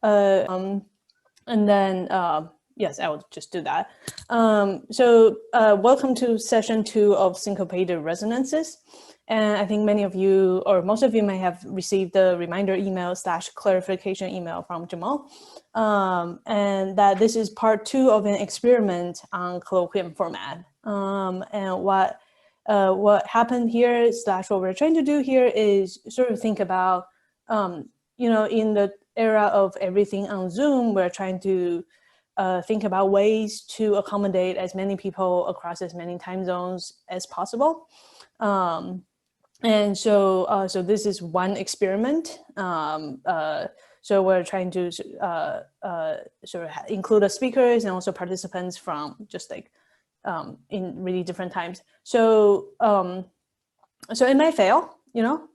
And then, yes, I will just do that. Welcome to session 2 of Syncopated Resonances. And I think many of you, or most of you, may have received the reminder email / clarification email from Jamal. And that this is part 2 of an experiment on colloquium format. And what happened here / what we're trying to do here is sort of think about, you know, in the era of everything on Zoom, we're trying to think about ways to accommodate as many people across as many time zones as possible. And so this is one experiment. So we're trying to sort of include the speakers and also participants from just like in really different times. So it may fail, you know,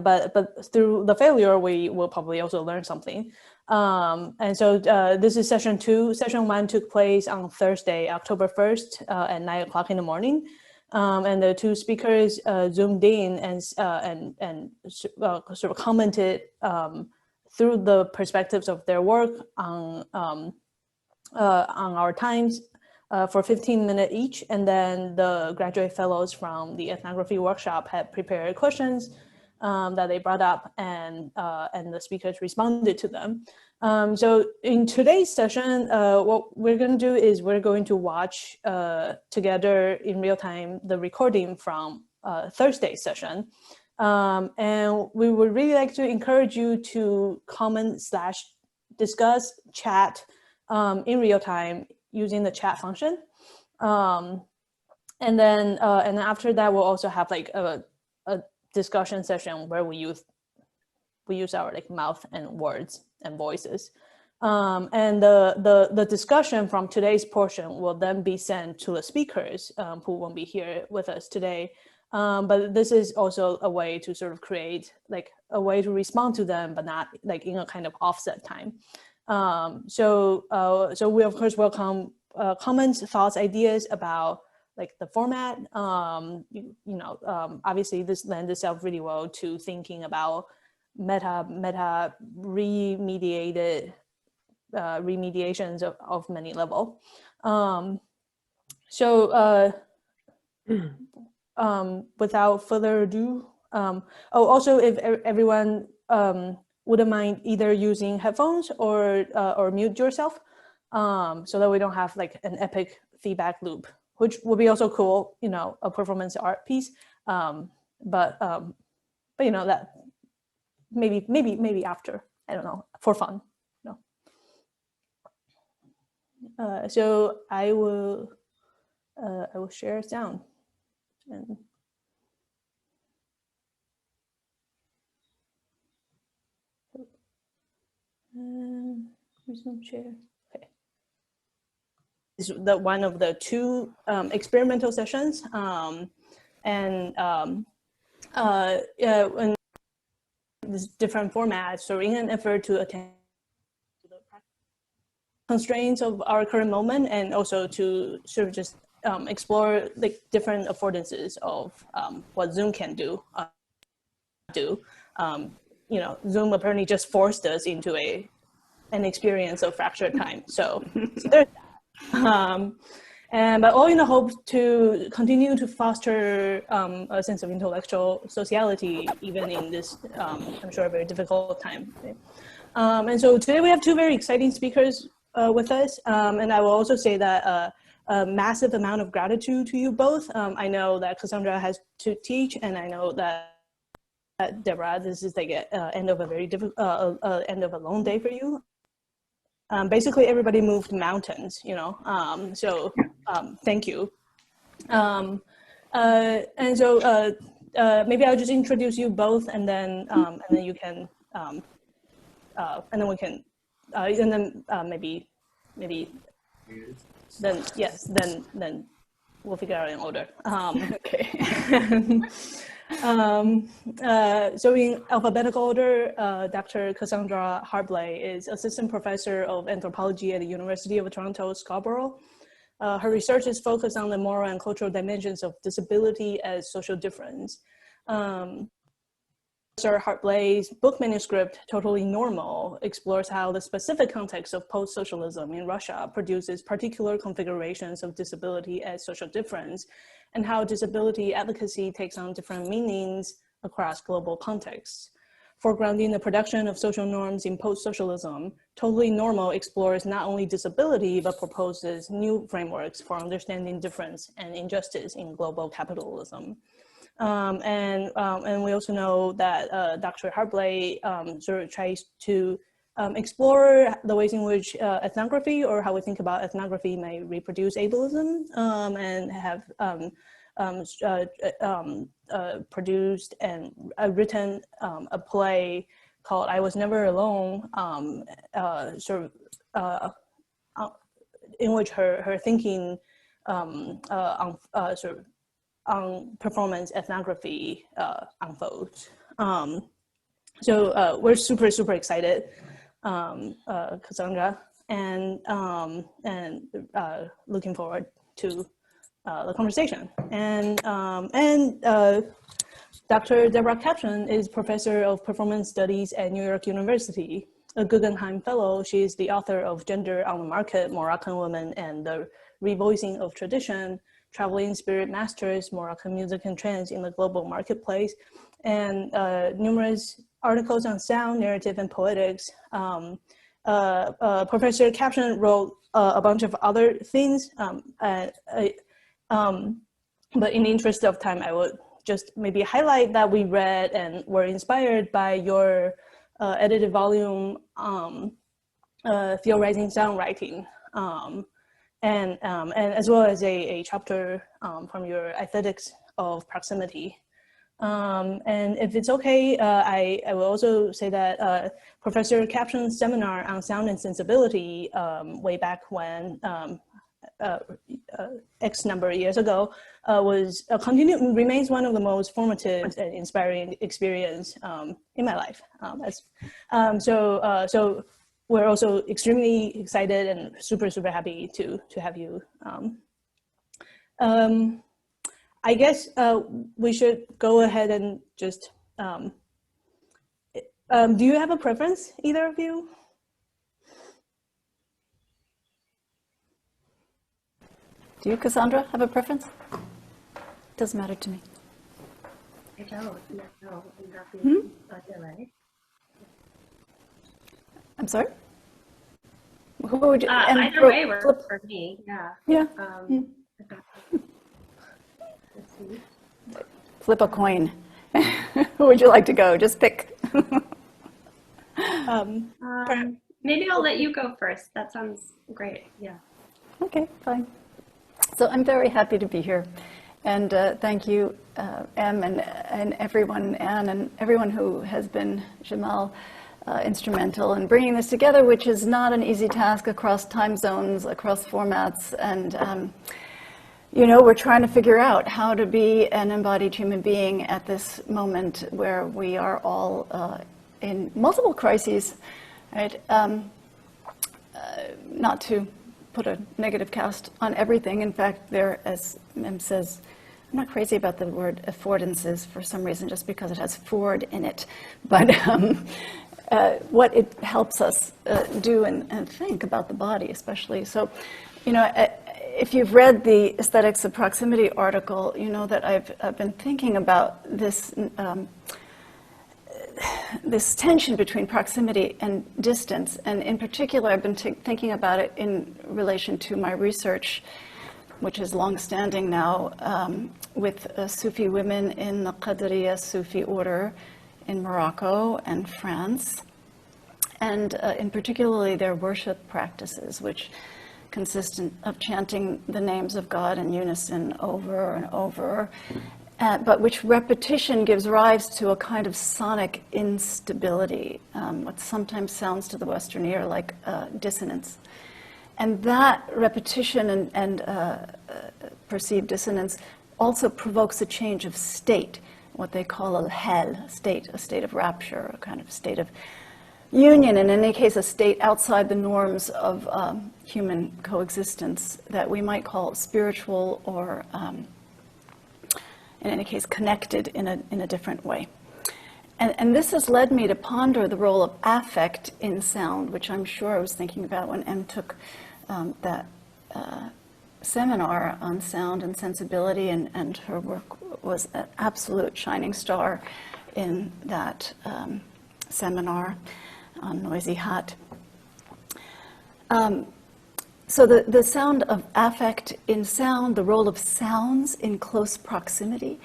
but through the failure, we will probably also learn something. And so this is session 2. Session 1 took place on Thursday, October 1st at 9 o'clock in the morning. And the 2 speakers zoomed in and sort of commented through the perspectives of their work on our times for 15 minutes each. And then the graduate fellows from the Ethnography Workshop had prepared questions that they brought up, and the speakers responded to them. So in today's session, what we're going to do is we're going to watch together in real time the recording from Thursday's session. And we would really like to encourage you to comment / discuss, chat in real time using the chat function. And then after that, we'll also have like a discussion session where we use our like mouth and words and voices. And the discussion from today's portion will then be sent to the speakers who won't be here with us today. But this is also a way to sort of create like a way to respond to them, but not like in a kind of offset time. So we of course welcome comments, thoughts, ideas about like the format. Obviously this lends itself really well to thinking about meta remediations of many level. Without further ado, also if everyone wouldn't mind either using headphones or mute yourself, so that we don't have like an epic feedback loop, which would be also cool, you know, a performance art piece. But you know, that maybe after, I don't know, for fun. No. So I will share sound and resume share. Okay. This is one of the 2 experimental sessions, and this different formats. So in an effort to attend to the constraints of our current moment, and also to sort of just explore like different affordances of what Zoom can do. You know, Zoom apparently just forced us into an experience of fractured time. So there's that. But all in the hope to continue to foster a sense of intellectual sociality, even in this, I'm sure, a very difficult time. And so today we have 2 very exciting speakers with us. And I will also say that a massive amount of gratitude to you both. I know that Cassandra has to teach, and I know that Deborah, this is like end of a very difficult, end of a long day for you. Basically, everybody moved mountains, you know. So thank you. And so maybe I'll just introduce you both, and then you can, and then we can, and then maybe then yes, then we'll figure out an order. Okay. So in alphabetical order, Dr. Cassandra Harblay is Assistant Professor of Anthropology at the University of Toronto, Scarborough. Her research is focused on the moral and cultural dimensions of disability as social difference. Professor Hartley's book manuscript, Totally Normal, explores how the specific context of post-socialism in Russia produces particular configurations of disability as social difference, and how disability advocacy takes on different meanings across global contexts. Foregrounding the production of social norms in post-socialism, Totally Normal explores not only disability, but proposes new frameworks for understanding difference and injustice in global capitalism. And we also know that Dr. Hartley sort of tries to explore the ways in which ethnography, or how we think about ethnography, may reproduce ableism, and have produced and written a play called I Was Never Alone, in which her thinking on performance ethnography unfolds. So we're super excited, Kazariya, and looking forward to the conversation. And Dr. Deborah Kaplan is Professor of Performance Studies at New York University, a Guggenheim Fellow. She is the author of Gender on the Market, Moroccan Women and the Revoicing of Tradition, Traveling Spirit Masters, Moroccan Music and Trends in the Global Marketplace, and numerous articles on sound, narrative, and poetics. Professor Kaplan wrote a bunch of other things, but in the interest of time, I would just maybe highlight that we read and were inspired by your edited volume, Theorizing Songwriting, and as well as a chapter from your Aesthetics of Proximity. And if it's okay, I will also say that Professor Kaplan's seminar on sound and sensibility way back when, X number of years ago, remains one of the most formative and inspiring experience in my life. So we're also extremely excited and super happy to have you. I guess we should go ahead and just, do you have a preference, either of you? Do you, Cassandra, have a preference? Doesn't matter to me. I don't. No, I'm sorry? Who would you? Either way works for me. Yeah. Yeah. Let's see. Flip a coin. Who would you like to go? Just pick. Maybe I'll let you go first. That sounds great. Yeah. Okay, fine. So I'm very happy to be here. And thank you, Em, and everyone, Anne, and everyone who has been, Jamal, instrumental in bringing this together, which is not an easy task across time zones, across formats. And, you know, we're trying to figure out how to be an embodied human being at this moment where we are all in multiple crises, right? Not to put a negative cast on everything. In fact, there, as Em says, I'm not crazy about the word affordances for some reason, just because it has Ford in it. But what it helps us do and think about the body, especially. So, you know, if you've read the Aesthetics of Proximity article, you know that I've been thinking about this this tension between proximity and distance, and in particular, I've been thinking about it in relation to my research, which is long-standing now, with Sufi women in the Qadiriya Sufi order in Morocco and France, and in particularly their worship practices, which consist of chanting the names of God in unison over and over, but which repetition gives rise to a kind of sonic instability, what sometimes sounds to the Western ear like dissonance. And that repetition and perceived dissonance also provokes a change of state, what they call a hel, a state of rapture, a kind of state of union, and in any case, a state outside the norms of human coexistence that we might call spiritual or, in any case, connected in a different way. And this has led me to ponder the role of affect in sound, which I'm sure I was thinking about when Em took that seminar on sound and sensibility, and her work was an absolute shining star in that seminar on Noisy Hut. So the sound of affect in sound, the role of sounds in close proximity,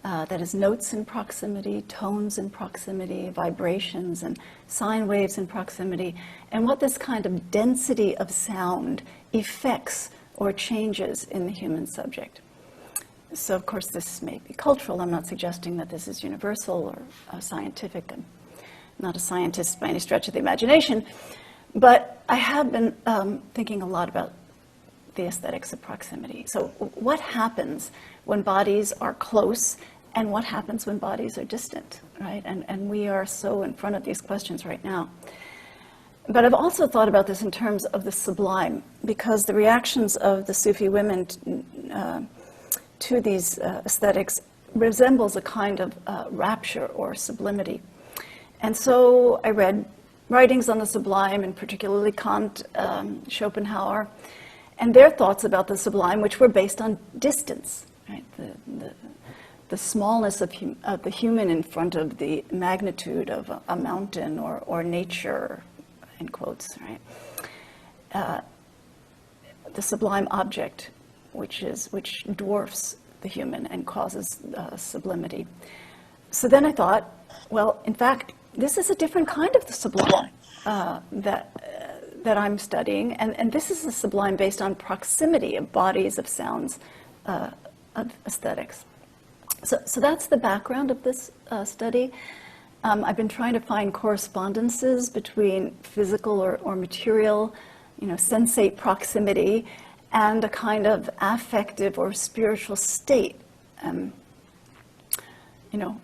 that is notes in proximity, tones in proximity, vibrations and sine waves in proximity, and what this kind of density of sound affects or changes in the human subject. So of course this may be cultural. I'm not suggesting that this is universal or scientific. I'm not a scientist by any stretch of the imagination, but I have been thinking a lot about the aesthetics of proximity. So what happens when bodies are close, and what happens when bodies are distant, right? And we are so in front of these questions right now. But I've also thought about this in terms of the sublime, because the reactions of the Sufi women to these aesthetics resembles a kind of rapture or sublimity. And so I read writings on the sublime, and particularly Kant, Schopenhauer, and their thoughts about the sublime, which were based on distance, right? The smallness of the human in front of the magnitude of a mountain or nature, in quotes, right? The sublime object, which dwarfs the human and causes sublimity. So then I thought, well, in fact, this is a different kind of the sublime that I'm studying, and this is a sublime based on proximity of bodies, of sounds, of aesthetics. So that's the background of this study. I've been trying to find correspondences between physical or material, sensate proximity, and a kind of affective or spiritual state.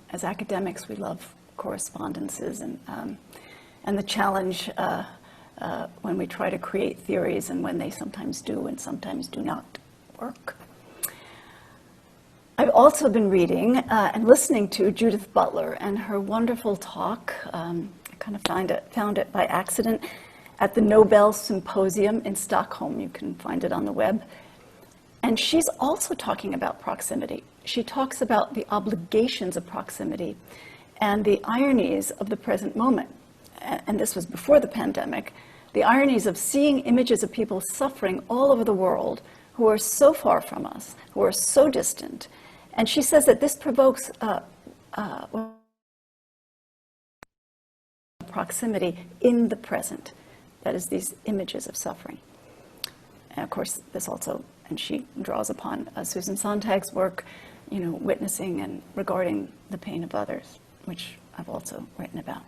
As academics, we love correspondences, and the challenge when we try to create theories, and when they sometimes do and sometimes do not work. I've also been reading and listening to Judith Butler and her wonderful talk. I kind of found it by accident at the Nobel Symposium in Stockholm. You can find it on the web. And she's also talking about proximity. She talks about the obligations of proximity and the ironies of the present moment. And this was before the pandemic. The ironies of seeing images of people suffering all over the world who are so far from us, who are so distant. And she says that this provokes proximity in the present. That is, these images of suffering. And of course, this also, and she draws upon Susan Sontag's work, witnessing and regarding the pain of others, which I've also written about.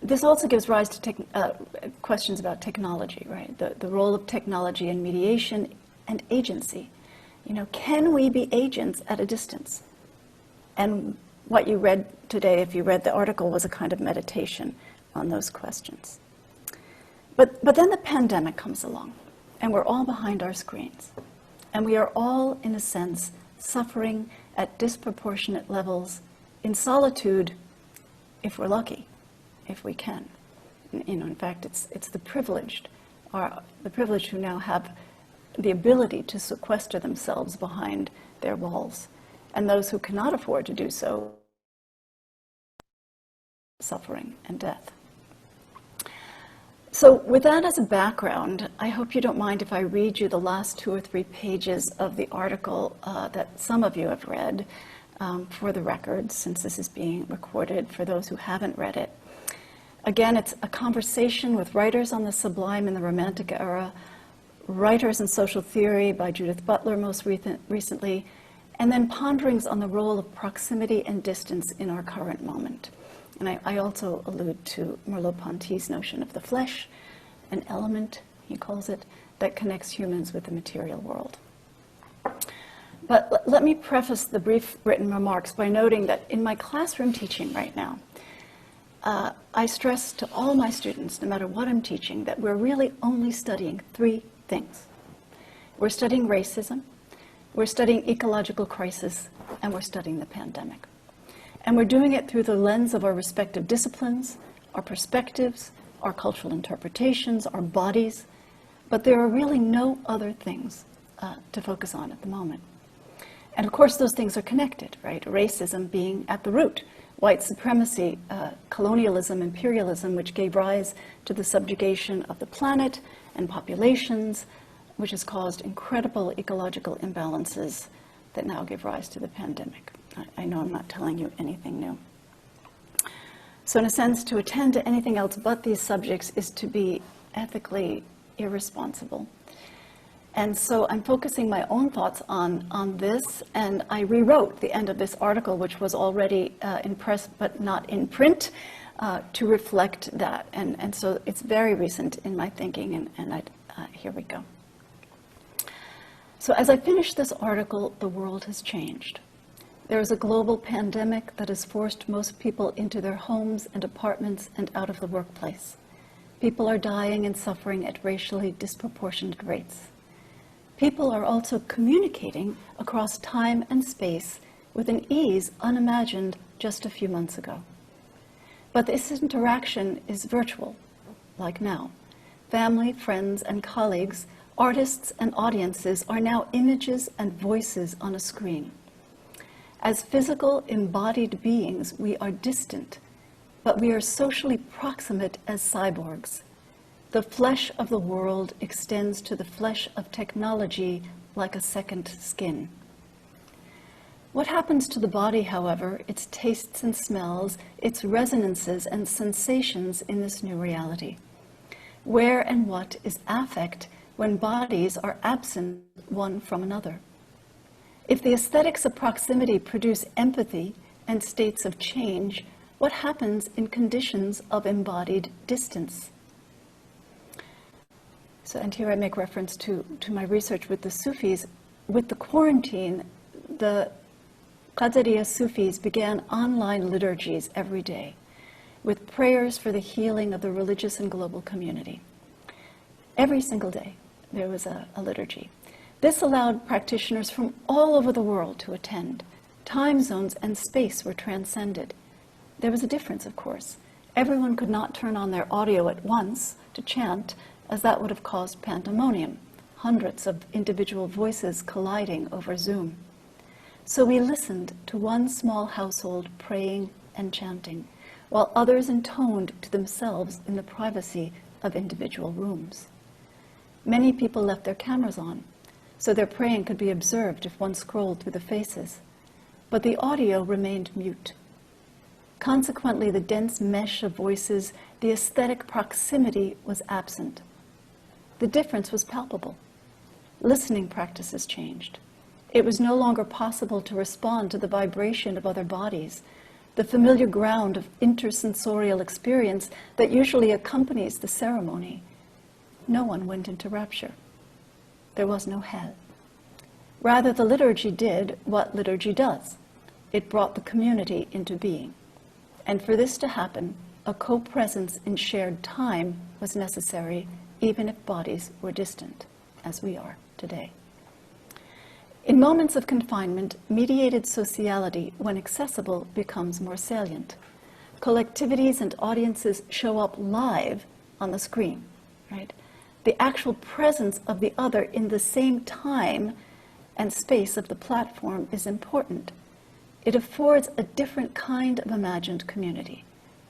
This also gives rise to questions about technology, right? The role of technology in mediation and agency. Can we be agents at a distance? And what you read today, if you read the article, was a kind of meditation on those questions. But then the pandemic comes along, and we're all behind our screens. And we are all, in a sense, suffering at disproportionate levels in solitude, if we're lucky, if we can. In fact, it's the privileged who now have the ability to sequester themselves behind their walls, and those who cannot afford to do so, suffering and death. So with that as a background, I hope you don't mind if I read you the last 2 or 3 pages of the article that some of you have read for the record, since this is being recorded for those who haven't read it. Again, it's a conversation with writers on the sublime in the Romantic era, writers in social theory by Judith Butler most recently, and then ponderings on the role of proximity and distance in our current moment. And I also allude to Merleau-Ponty's notion of the flesh, an element, he calls it, that connects humans with the material world. But let me preface the brief written remarks by noting that in my classroom teaching right now, I stress to all my students, no matter what I'm teaching, that we're really only studying 3 things. We're studying racism, we're studying ecological crisis, and we're studying the pandemic. And we're doing it through the lens of our respective disciplines, our perspectives, our cultural interpretations, our bodies. But there are really no other things to focus on at the moment. And of course, those things are connected, right? Racism being at the root, white supremacy, colonialism, imperialism, which gave rise to the subjugation of the planet and populations, which has caused incredible ecological imbalances that now give rise to the pandemic. I know I'm not telling you anything new. So in a sense, to attend to anything else but these subjects is to be ethically irresponsible. And so I'm focusing my own thoughts on this, and I rewrote the end of this article, which was already in press but not in print, to reflect that. And so it's very recent in my thinking, and here we go. So as I finish this article, the world has changed. There is a global pandemic that has forced most people into their homes and apartments and out of the workplace. People are dying and suffering at racially disproportionate rates. People are also communicating across time and space with an ease unimagined just a few months ago. But this interaction is virtual, like now. Family, friends, and colleagues, artists and audiences are now images and voices on a screen. As physical, embodied beings, we are distant, but we are socially proximate as cyborgs. The flesh of the world extends to the flesh of technology like a second skin. What happens to the body, however, its tastes and smells, its resonances and sensations in this new reality? Where and what is affect when bodies are absent one from another? If the aesthetics of proximity produce empathy and states of change, what happens in conditions of embodied distance? So, and here I make reference to my research with the Sufis. With the quarantine, the Kazariya Sufis began online liturgies every day with prayers for the healing of the religious and global community. Every single day, there was a liturgy. This allowed practitioners from all over the world to attend. Time zones and space were transcended. There was a difference, of course. Everyone could not turn on their audio at once to chant, as that would have caused pandemonium, hundreds of individual voices colliding over Zoom. So we listened to one small household praying and chanting, while others intoned to themselves in the privacy of individual rooms. Many people left their cameras on, so their praying could be observed if one scrolled through the faces, but the audio remained mute. Consequently, the dense mesh of voices, the aesthetic proximity was absent. The difference was palpable. Listening practices changed. It was no longer possible to respond to the vibration of other bodies, the familiar ground of intersensorial experience that usually accompanies the ceremony. No one went into rapture. There was no hell. Rather, the liturgy did what liturgy does. It brought the community into being. And for this to happen, a co-presence in shared time was necessary, even if bodies were distant, as we are today. In moments of confinement, mediated sociality, when accessible, becomes more salient. Collectivities and audiences show up live on the screen, right? The actual presence of the other in the same time and space of the platform is important. It affords a different kind of imagined community,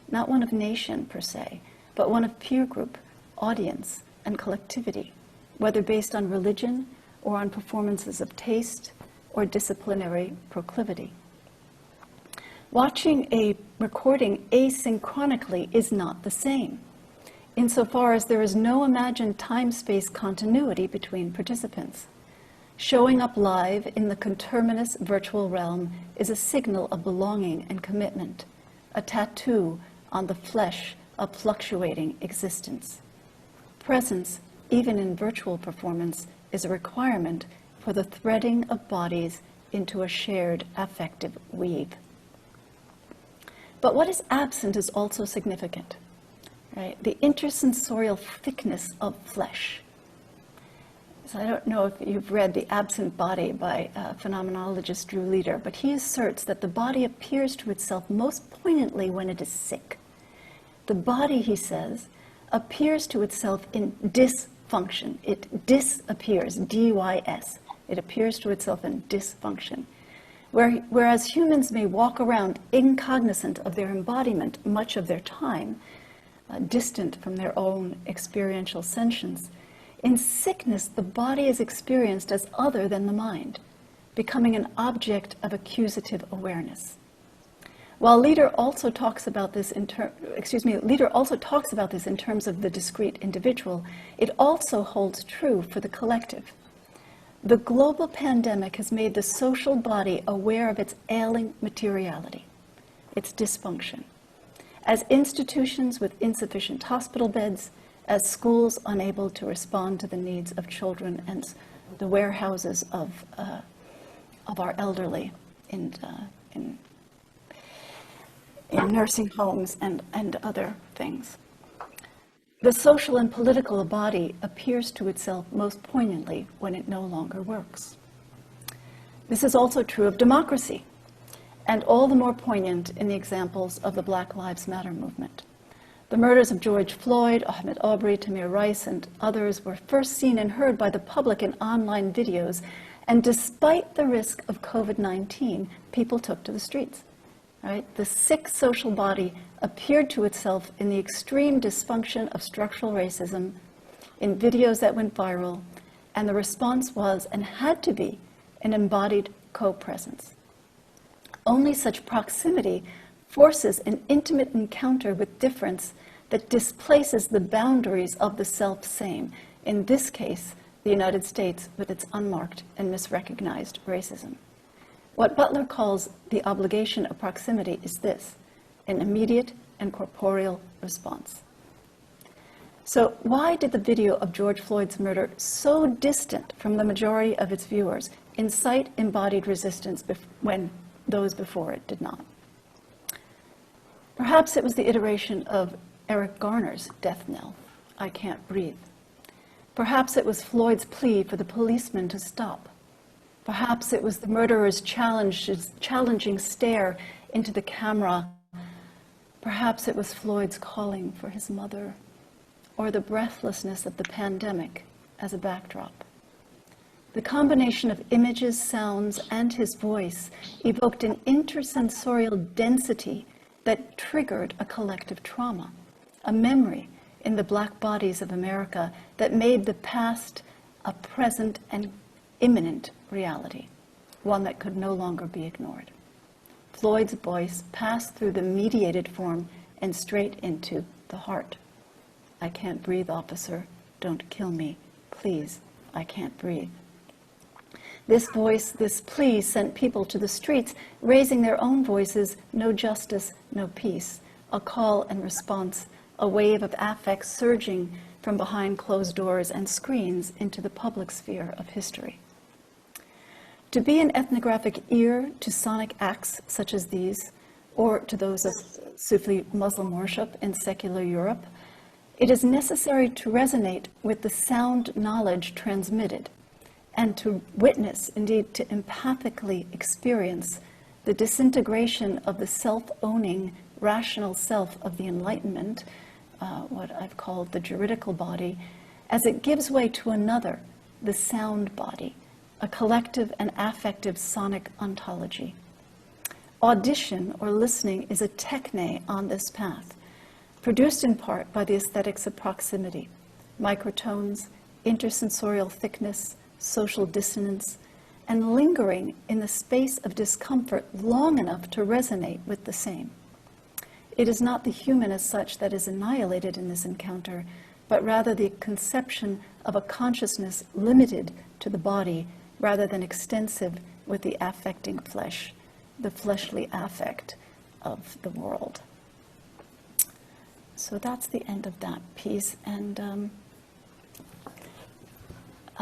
not one of nation per se, but one of peer group, audience, and collectivity, whether based on religion or on performances of taste or disciplinary proclivity. Watching a recording asynchronically is not the same, insofar as there is no imagined time-space continuity between participants. Showing up live in the conterminous virtual realm is a signal of belonging and commitment, a tattoo on the flesh of fluctuating existence. Presence, even in virtual performance, is a requirement for the threading of bodies into a shared affective weave. But what is absent is also significant, right? The intersensorial thickness of flesh. So I don't know if you've read The Absent Body by phenomenologist Drew Leader, but he asserts that the body appears to itself most poignantly when it is sick. The body, he says, appears to itself in dysfunction. It disappears, D-Y-S. It appears to itself in dysfunction. Whereas humans may walk around incognizant of their embodiment much of their time, distant from their own experiential sentience, in sickness, the body is experienced as other than the mind, becoming an object of accusative awareness. While Leader also talks about this in terms of the discrete individual, it also holds true for the collective. The global pandemic has made the social body aware of its ailing materiality, its dysfunction. As institutions with insufficient hospital beds, as schools unable to respond to the needs of children, and the warehouses of our elderly in nursing homes and other things. The social and political body appears to itself most poignantly when it no longer works. This is also true of democracy, and all the more poignant in the examples of the Black Lives Matter movement. The murders of George Floyd, Ahmaud Arbery, Tamir Rice, and others were first seen and heard by the public in online videos, and despite the risk of COVID-19, people took to the streets. Right? The sick social body appeared to itself in the extreme dysfunction of structural racism, in videos that went viral, and the response was, and had to be, an embodied co-presence. Only such proximity forces an intimate encounter with difference that displaces the boundaries of the self-same, in this case, the United States with its unmarked and misrecognized racism. What Butler calls the obligation of proximity is this: an immediate and corporeal response. So why did the video of George Floyd's murder, so distant from the majority of its viewers, incite embodied resistance when those before it did not? Perhaps it was the iteration of Eric Garner's death knell, "I can't breathe." Perhaps it was Floyd's plea for the policeman to stop. Perhaps it was the murderer's challenging stare into the camera. Perhaps it was Floyd's calling for his mother, or the breathlessness of the pandemic as a backdrop. The combination of images, sounds, and his voice evoked an intersensorial density that triggered a collective trauma, a memory in the Black bodies of America that made the past a present and imminent reality, one that could no longer be ignored. Floyd's voice passed through the mediated form and straight into the heart. "I can't breathe, officer. Don't kill me. Please, I can't breathe." This voice, this plea, sent people to the streets, raising their own voices: no justice, no peace, a call and response, a wave of affect surging from behind closed doors and screens into the public sphere of history. To be an ethnographic ear to sonic acts such as these, or to those of Sufi Muslim worship in secular Europe, it is necessary to resonate with the sound knowledge transmitted, and to witness, indeed to empathically experience, the disintegration of the self-owning rational self of the Enlightenment, what I've called the juridical body, as it gives way to another, the sound body, a collective and affective sonic ontology. Audition, or listening, is a techne on this path, produced in part by the aesthetics of proximity, microtones, intersensorial thickness, social dissonance, and lingering in the space of discomfort long enough to resonate with the same. It is not the human as such that is annihilated in this encounter, but rather the conception of a consciousness limited to the body rather than extensive with the affecting flesh, the fleshly affect of the world. So that's the end of that piece, and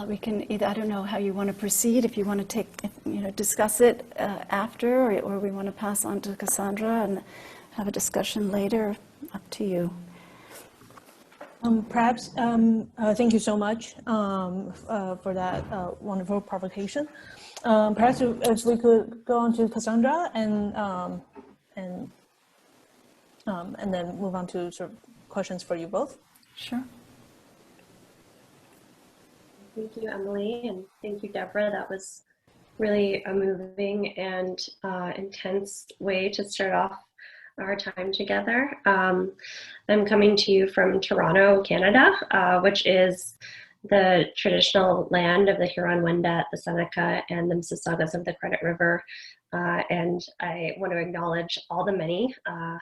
we can either, I don't know how you want to proceed, if you want to discuss it after, or we want to pass on to Cassandra and have a discussion later, up to you. Thank you so much for that wonderful provocation. Perhaps if we could go on to Cassandra and then move on to sort of questions for you both. Sure. Thank you, Emily, and thank you, Deborah. That was really a moving and intense way to start off our time together. I'm coming to you from Toronto, Canada, which is the traditional land of the Huron-Wendat, the Seneca, and the Mississaugas of the Credit River. And I want to acknowledge all the many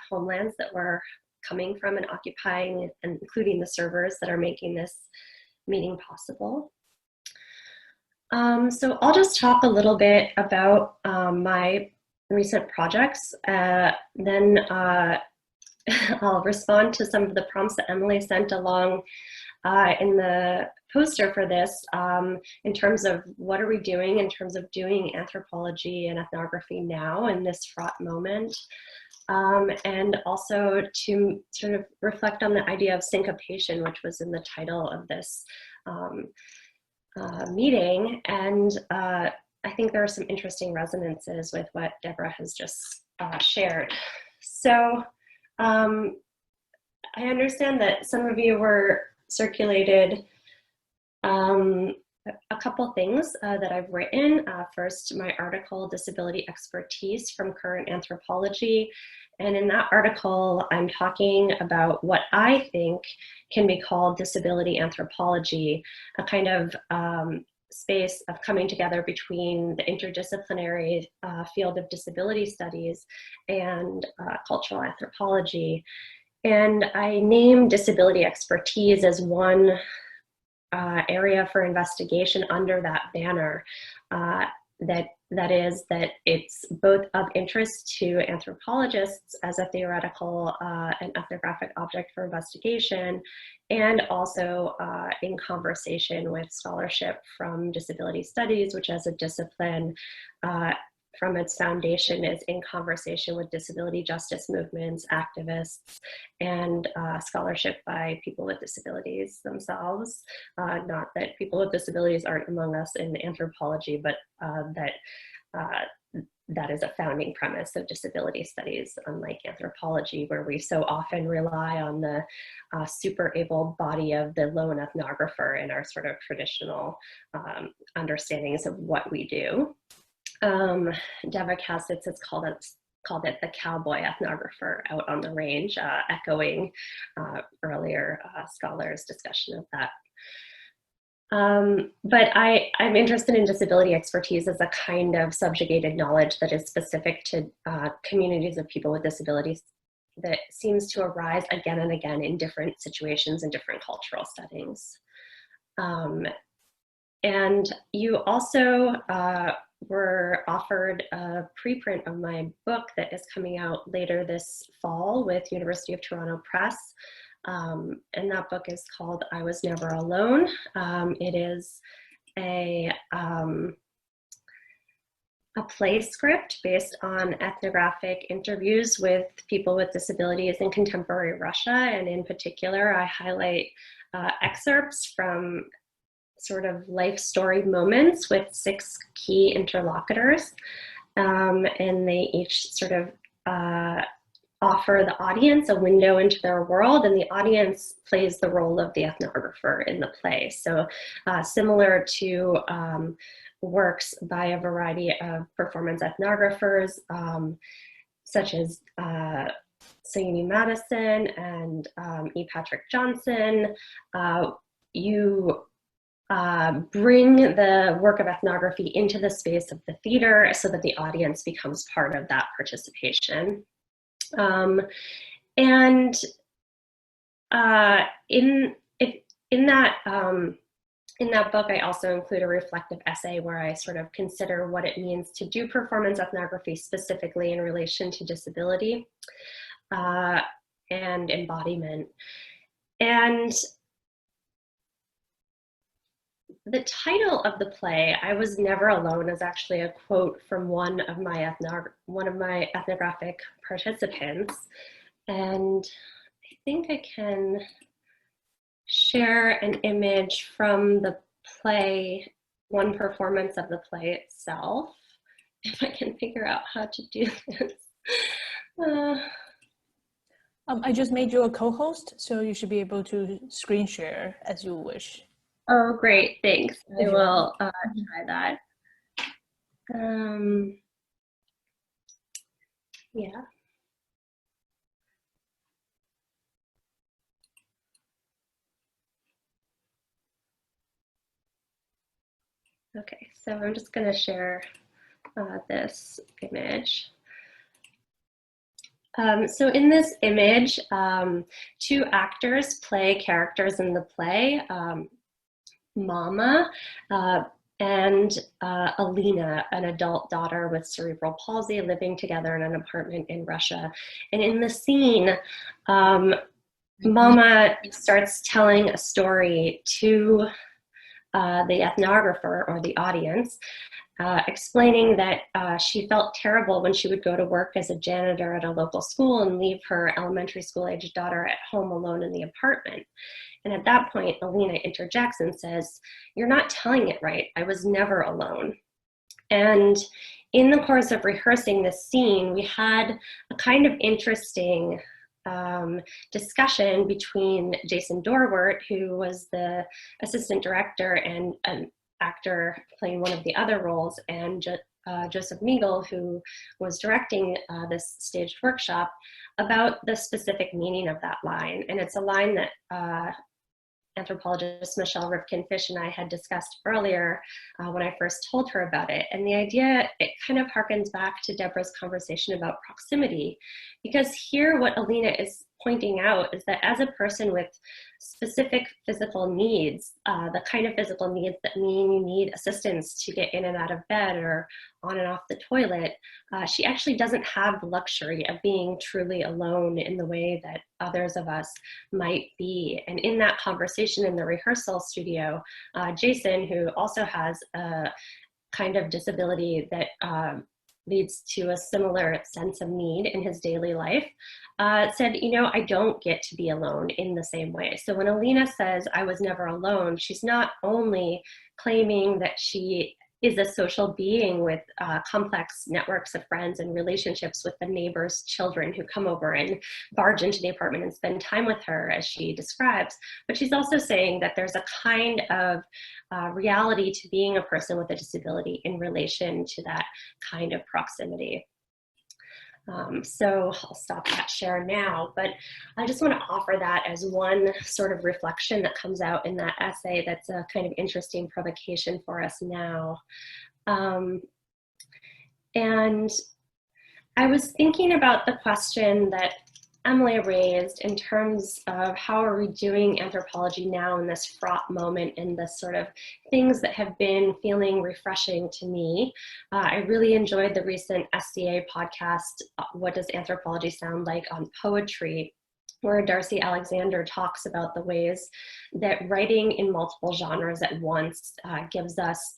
homelands that we're coming from and occupying, and including the servers that are making this meeting possible. So I'll just talk a little bit about my recent projects, then I'll respond to some of the prompts that Emily sent along in the poster for this, in terms of what are we doing in terms of doing anthropology and ethnography now in this fraught moment, and also to sort of reflect on the idea of syncopation, which was in the title of this meeting. And I think there are some interesting resonances with what Deborah has just shared. So I understand that some of you were circulated a couple things that I've written. First, my article, Disability Expertise from Current Anthropology. And in that article, I'm talking about what I think can be called disability anthropology, a kind of space of coming together between the interdisciplinary field of disability studies and cultural anthropology. And I named disability expertise as one area for investigation under that banner, that is that it's both of interest to anthropologists as a theoretical and ethnographic object for investigation, and also in conversation with scholarship from disability studies, which as a discipline from its foundation is in conversation with disability justice movements, activists, and scholarship by people with disabilities themselves. Not that people with disabilities aren't among us in anthropology, but that is a founding premise of disability studies, unlike anthropology, where we so often rely on the super able body of the lone ethnographer in our sort of traditional understandings of what we do. Deva Kasitz has called it the cowboy ethnographer out on the range, echoing earlier scholars' discussion of that. But I'm interested in disability expertise as a kind of subjugated knowledge that is specific to communities of people with disabilities that seems to arise again and again in different situations and different cultural settings. And you also were offered a preprint of my book that is coming out later this fall with University of Toronto Press. And that book is called I Was Never Alone. It is a play script based on ethnographic interviews with people with disabilities in contemporary Russia. And in particular, I highlight excerpts from sort of life story moments with 6 key interlocutors. And they each sort of offer the audience a window into their world, and the audience plays the role of the ethnographer in the play. So similar to works by a variety of performance ethnographers, such as Sayuni Madison and E. Patrick Johnson, you bring the work of ethnography into the space of the theater so that the audience becomes part of that participation. And in that book, I also include a reflective essay where I sort of consider what it means to do performance ethnography specifically in relation to disability and embodiment. And the title of the play, I Was Never Alone, is actually a quote from one of my ethnographic participants. And I think I can share an image from the play, one performance of the play itself, if I can figure out how to do this. I just made you a co-host, so you should be able to screen share as you wish. Oh, great, thanks. I will try that. Yeah. Okay, so I'm just going to share this image. So in this image, two actors play characters in the play, Mama and Alina, an adult daughter with cerebral palsy, living together in an apartment in Russia. And in the scene, Mama starts telling a story to the ethnographer or the audience, explaining that she felt terrible when she would go to work as a janitor at a local school and leave her elementary school aged daughter at home alone in the apartment. And at that point, Alina interjects and says, "You're not telling it right. I was never alone." And in the course of rehearsing this scene, we had a kind of interesting discussion between Jason Dorwart, who was the assistant director and an actor playing one of the other roles, and Joseph Meagle, who was directing this staged workshop, about the specific meaning of that line. And it's a line that anthropologist Michelle Rifkin-Fish and I had discussed earlier when I first told her about it. And the idea, it kind of harkens back to Deborah's conversation about proximity, because here what Alina is pointing out is that as a person with specific physical needs, the kind of physical needs that mean you need assistance to get in and out of bed or on and off the toilet, she actually doesn't have the luxury of being truly alone in the way that others of us might be. And in that conversation in the rehearsal studio, Jason, who also has a kind of disability that leads to a similar sense of need in his daily life, said, you know, I don't get to be alone in the same way. So when Alina says, I was never alone, she's not only claiming that she is a social being with complex networks of friends and relationships with the neighbors' children who come over and barge into the apartment and spend time with her, as she describes, but she's also saying that there's a kind of reality to being a person with a disability in relation to that kind of proximity. So I'll stop that share now, but I just want to offer that as one sort of reflection that comes out in that essay that's a kind of interesting provocation for us now. And I was thinking about the question that Emily raised in terms of how are we doing anthropology now in this fraught moment, in this sort of things that have been feeling refreshing to me. I really enjoyed the recent SCA podcast, What Does Anthropology Sound Like, on poetry, where Darcy Alexander talks about the ways that writing in multiple genres at once gives us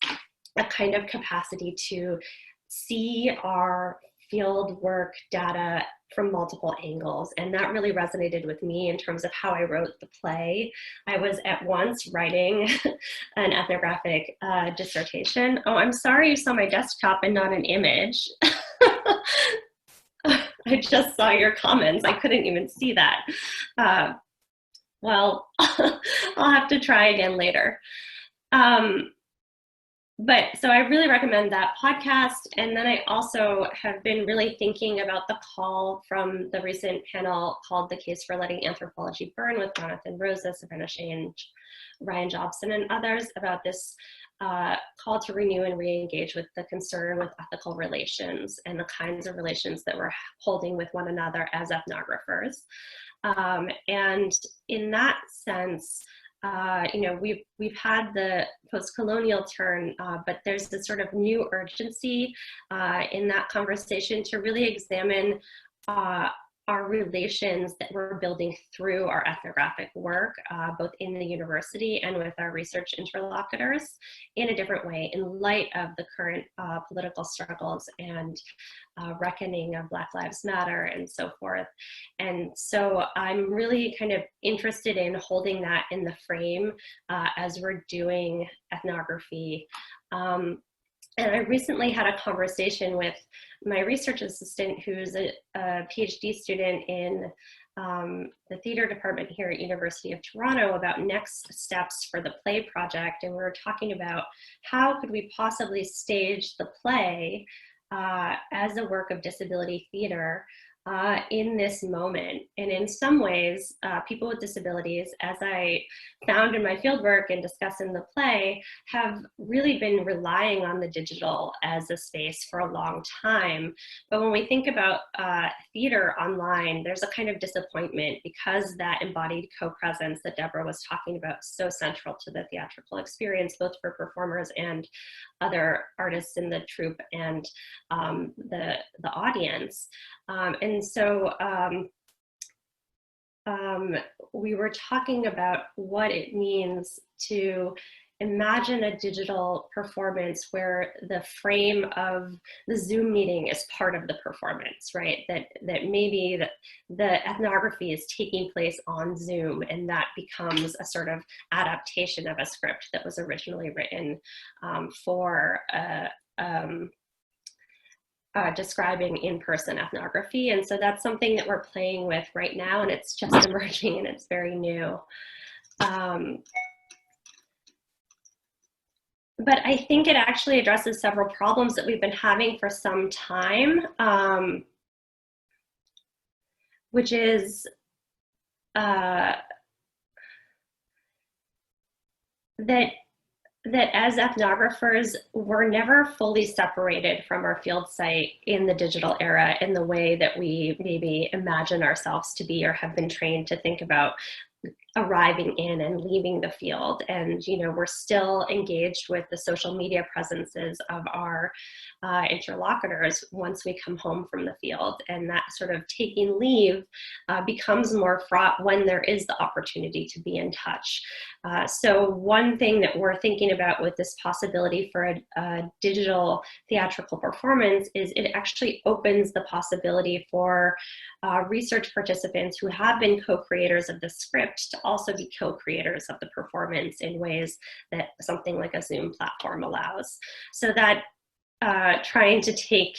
a kind of capacity to see our field work data from multiple angles. And that really resonated with me in terms of how I wrote the play. I was at once writing an ethnographic dissertation. Oh, I'm sorry you saw my desktop and not an image. I just saw your comments. I couldn't even see that. Well, I'll have to try again later. But so I really recommend that podcast. And then I also have been really thinking about the call from the recent panel called The Case for Letting Anthropology Burn, with Jonathan Rosa, Savannah Shane, Ryan Jobson, and others, about this call to renew and re-engage with the concern with ethical relations and the kinds of relations that we're holding with one another as ethnographers. And in that sense, you know, we've had the post-colonial turn, but there's this sort of new urgency in that conversation to really examine our relations that we're building through our ethnographic work, both in the university and with our research interlocutors in a different way in light of the current political struggles and reckoning of Black Lives Matter and so forth. And so I'm really kind of interested in holding that in the frame as we're doing ethnography. And I recently had a conversation with my research assistant, who's a PhD student in the theater department here at University of Toronto, about next steps for the play project. And we were talking about how could we possibly stage the play as a work of disability theater in this moment. And in some ways, people with disabilities, as I found in my fieldwork and discuss in the play, have really been relying on the digital as a space for a long time. But when we think about theater online, there's a kind of disappointment because that embodied co-presence that Deborah was talking about is so central to the theatrical experience, both for performers and other artists in the troupe and the audience. And so we were talking about what it means to imagine a digital performance where the frame of the Zoom meeting is part of the performance, right? That maybe the ethnography is taking place on Zoom, and that becomes a sort of adaptation of a script that was originally written for describing in-person ethnography. And so that's something that we're playing with right now, and it's just emerging and it's very new. But I think it actually addresses several problems that we've been having for some time, which is that as ethnographers, we're never fully separated from our field site in the digital era in the way that we maybe imagine ourselves to be or have been trained to think about arriving in and leaving the field. And, you know, we're still engaged with the social media presences of our interlocutors once we come home from the field. And that sort of taking leave becomes more fraught when there is the opportunity to be in touch. So one thing that we're thinking about with this possibility for a digital theatrical performance is it actually opens the possibility for research participants who have been co-creators of the script to also be co-creators of the performance in ways that something like a Zoom platform allows. So that trying to take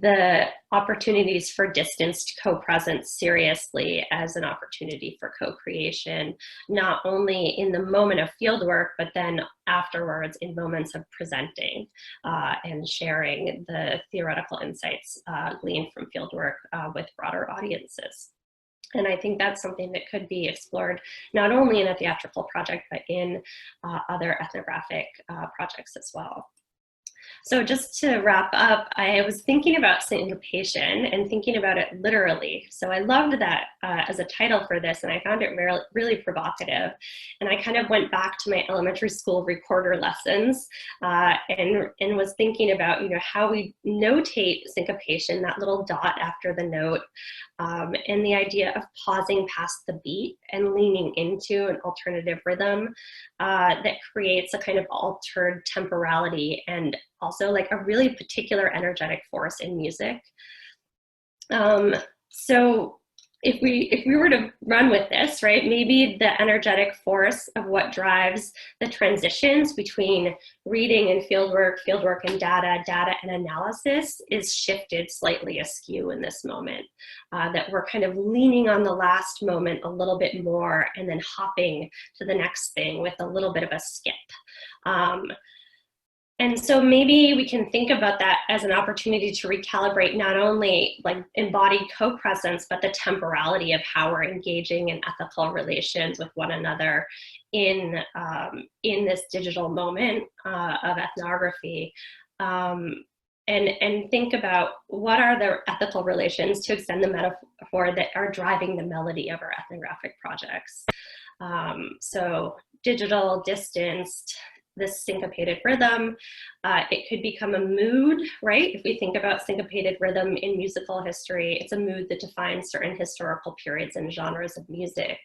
the opportunities for distanced co-presence seriously as an opportunity for co-creation, not only in the moment of fieldwork, but then afterwards in moments of presenting and sharing the theoretical insights gleaned from fieldwork with broader audiences. And I think that's something that could be explored not only in a theatrical project, but in other ethnographic projects as well. So just to wrap up, I was thinking about syncopation and thinking about it literally. So I loved that as a title for this, and I found it really provocative. And I kind of went back to my elementary school recorder lessons and was thinking about, you know, how we notate syncopation, that little dot after the note, and the idea of pausing past the beat and leaning into an alternative rhythm that creates a kind of altered temporality and also like a really particular energetic force in music. So if we were to run with this, right, maybe the energetic force of what drives the transitions between reading and fieldwork and data and analysis is shifted slightly askew in this moment, that we're kind of leaning on the last moment a little bit more and then hopping to the next thing with a little bit of a skip. And so maybe we can think about that as an opportunity to recalibrate not only like embodied co-presence, but the temporality of how we're engaging in ethical relations with one another in this digital moment of ethnography. And think about what are the ethical relations, to extend the metaphor, that are driving the melody of our ethnographic projects. So digital, distanced, this syncopated rhythm. It could become a mood, right? If we think about syncopated rhythm in musical history, it's a mood that defines certain historical periods and genres of music.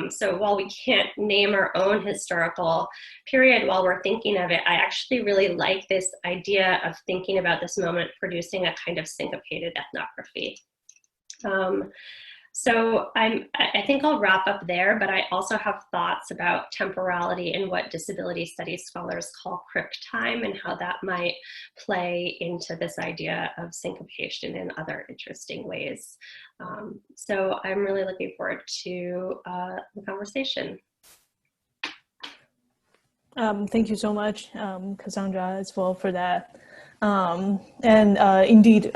So while we can't name our own historical period while we're thinking of it, I actually really like this idea of thinking about this moment producing a kind of syncopated ethnography. So I think I'll wrap up there, but I also have thoughts about temporality and what disability studies scholars call crip time and how that might play into this idea of syncopation in other interesting ways. So I'm really looking forward to the conversation. Thank you so much, Cassandra, as well for that. Indeed,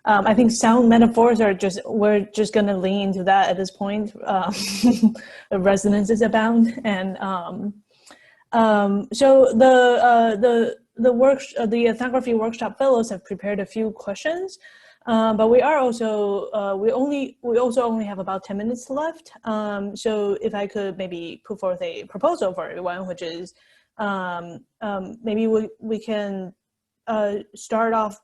I think sound metaphors are we're just going to lean into that at this point. The resonances abound. And so the Ethnography Workshop Fellows have prepared a few questions, but we are also, we also only have about 10 minutes left. So if I could maybe put forth a proposal for everyone, which is maybe we can start off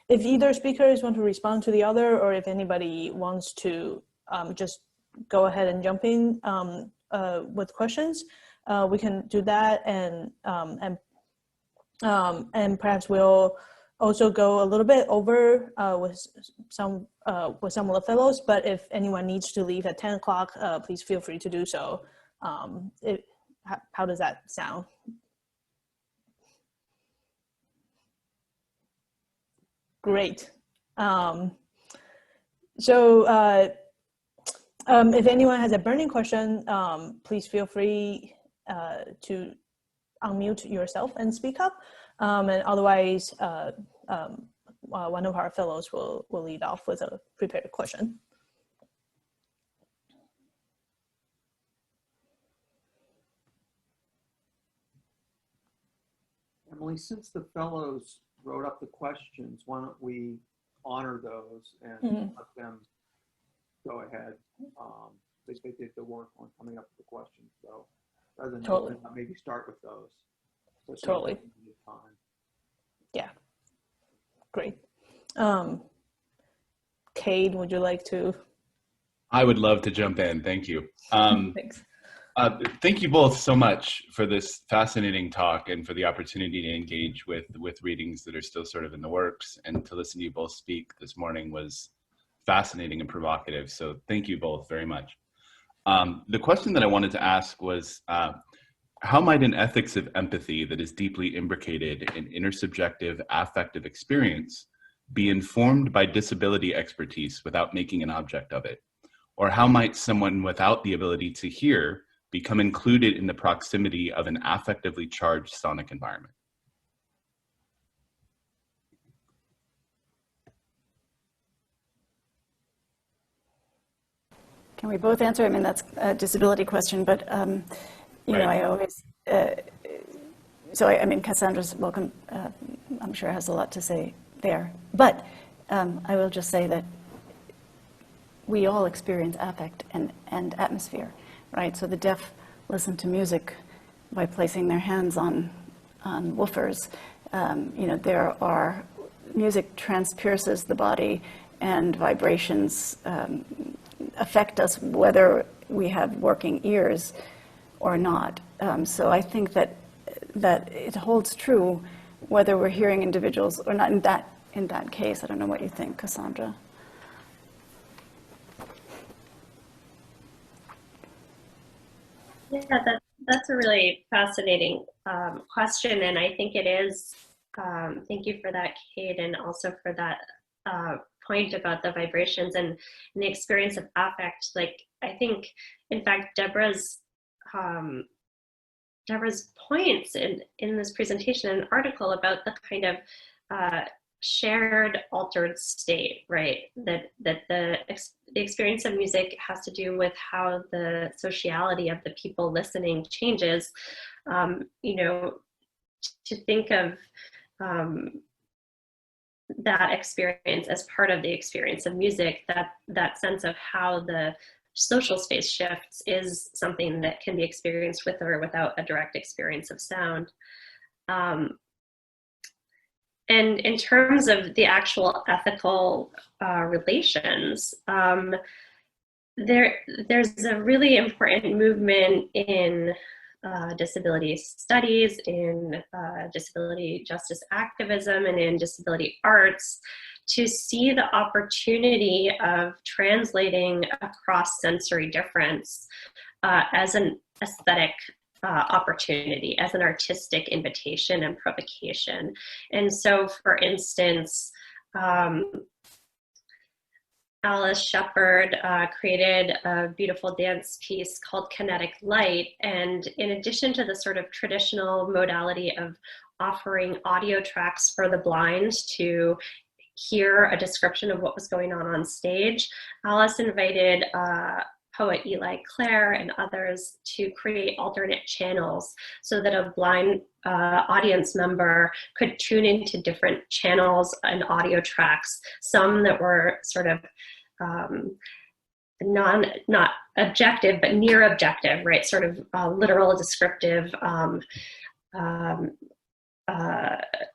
if either speakers want to respond to the other, or if anybody wants to just go ahead and jump in with questions, we can do that, and perhaps we'll also go a little bit over with some of the fellows. But if anyone needs to leave at 10 o'clock, please feel free to do so. How does that sound? Great. If anyone has a burning question, please feel free to unmute yourself and speak up. And otherwise, one of our fellows will lead off with a prepared question. Emily, since the fellows wrote up the questions, why don't we honor those and let them go ahead. They did the work on coming up with the questions, so rather than maybe start with those. So totally. Time. Yeah, great. Cade, would you like to? I would love to jump in, thank you. Thanks. Thank you both so much for this fascinating talk and for the opportunity to engage with readings that are still sort of in the works, and to listen to you both speak this morning was fascinating and provocative. So thank you both very much. The question that I wanted to ask was, how might an ethics of empathy that is deeply imbricated in intersubjective affective experience be informed by disability expertise without making an object of it? Or how might someone without the ability to hear become included in the proximity of an affectively charged sonic environment? Can we both answer? I mean, that's a disability question, but you know, I always, I mean, Cassandra's welcome, I'm sure has a lot to say there, but I will just say that we all experience affect and atmosphere, right? So the deaf listen to music by placing their hands on woofers. You know, there are, music transpierces the body, and vibrations affect us whether we have working ears or not. So I think that it holds true whether we're hearing individuals or not in that case. I don't know what you think, Cassandra. Yeah, that's a really fascinating question, and I think it is. Thank you for that, Kate, and also for that point about the vibrations and the experience of affect. Like, I think, in fact, Deborah's points in this presentation and article about the kind of shared altered state, right? That the experience of music has to do with how the sociality of the people listening changes. You know, to think of that experience as part of the experience of music, that sense of how the social space shifts is something that can be experienced with or without a direct experience of sound. And in terms of the actual ethical relations, there's a really important movement in disability studies, in disability justice activism, and in disability arts to see the opportunity of translating across sensory difference as an aesthetic opportunity, as an artistic invitation and provocation. And so, for instance, Alice Shepard created a beautiful dance piece called Kinetic Light. And in addition to the sort of traditional modality of offering audio tracks for the blind to hear a description of what was going on stage, Alice invited poet Eli Clare and others to create alternate channels so that a blind audience member could tune into different channels and audio tracks, some that were sort of not objective, but near objective, right? Sort of literal, descriptive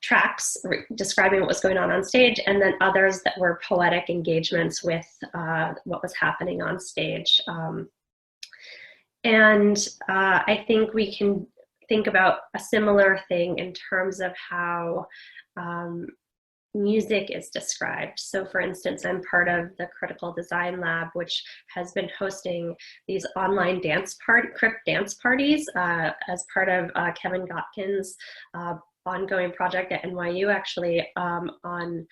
tracks describing what was going on stage, and then others that were poetic engagements with what was happening on stage. I think we can think about a similar thing in terms of how music is described. So for instance, I'm part of the Critical Design Lab, which has been hosting these online crypt dance parties as part of Kevin Gotkin's ongoing project at NYU, actually, on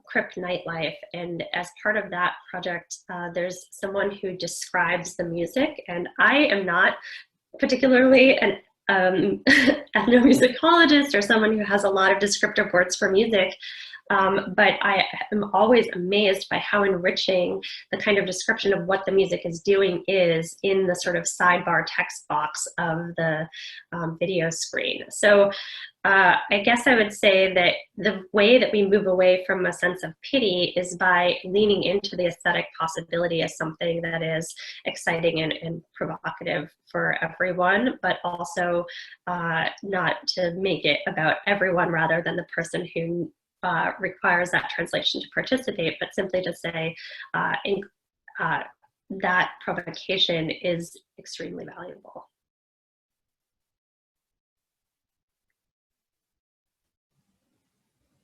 crypt nightlife. And as part of that project, there's someone who describes the music, and I am not particularly an ethnomusicologist or someone who has a lot of descriptive words for music, but I am always amazed by how enriching the kind of description of what the music is doing is in the sort of sidebar text box of the video screen. So I guess I would say that the way that we move away from a sense of pity is by leaning into the aesthetic possibility as something that is exciting and provocative for everyone, but also not to make it about everyone rather than the person who requires that translation to participate, but simply to say that provocation is extremely valuable.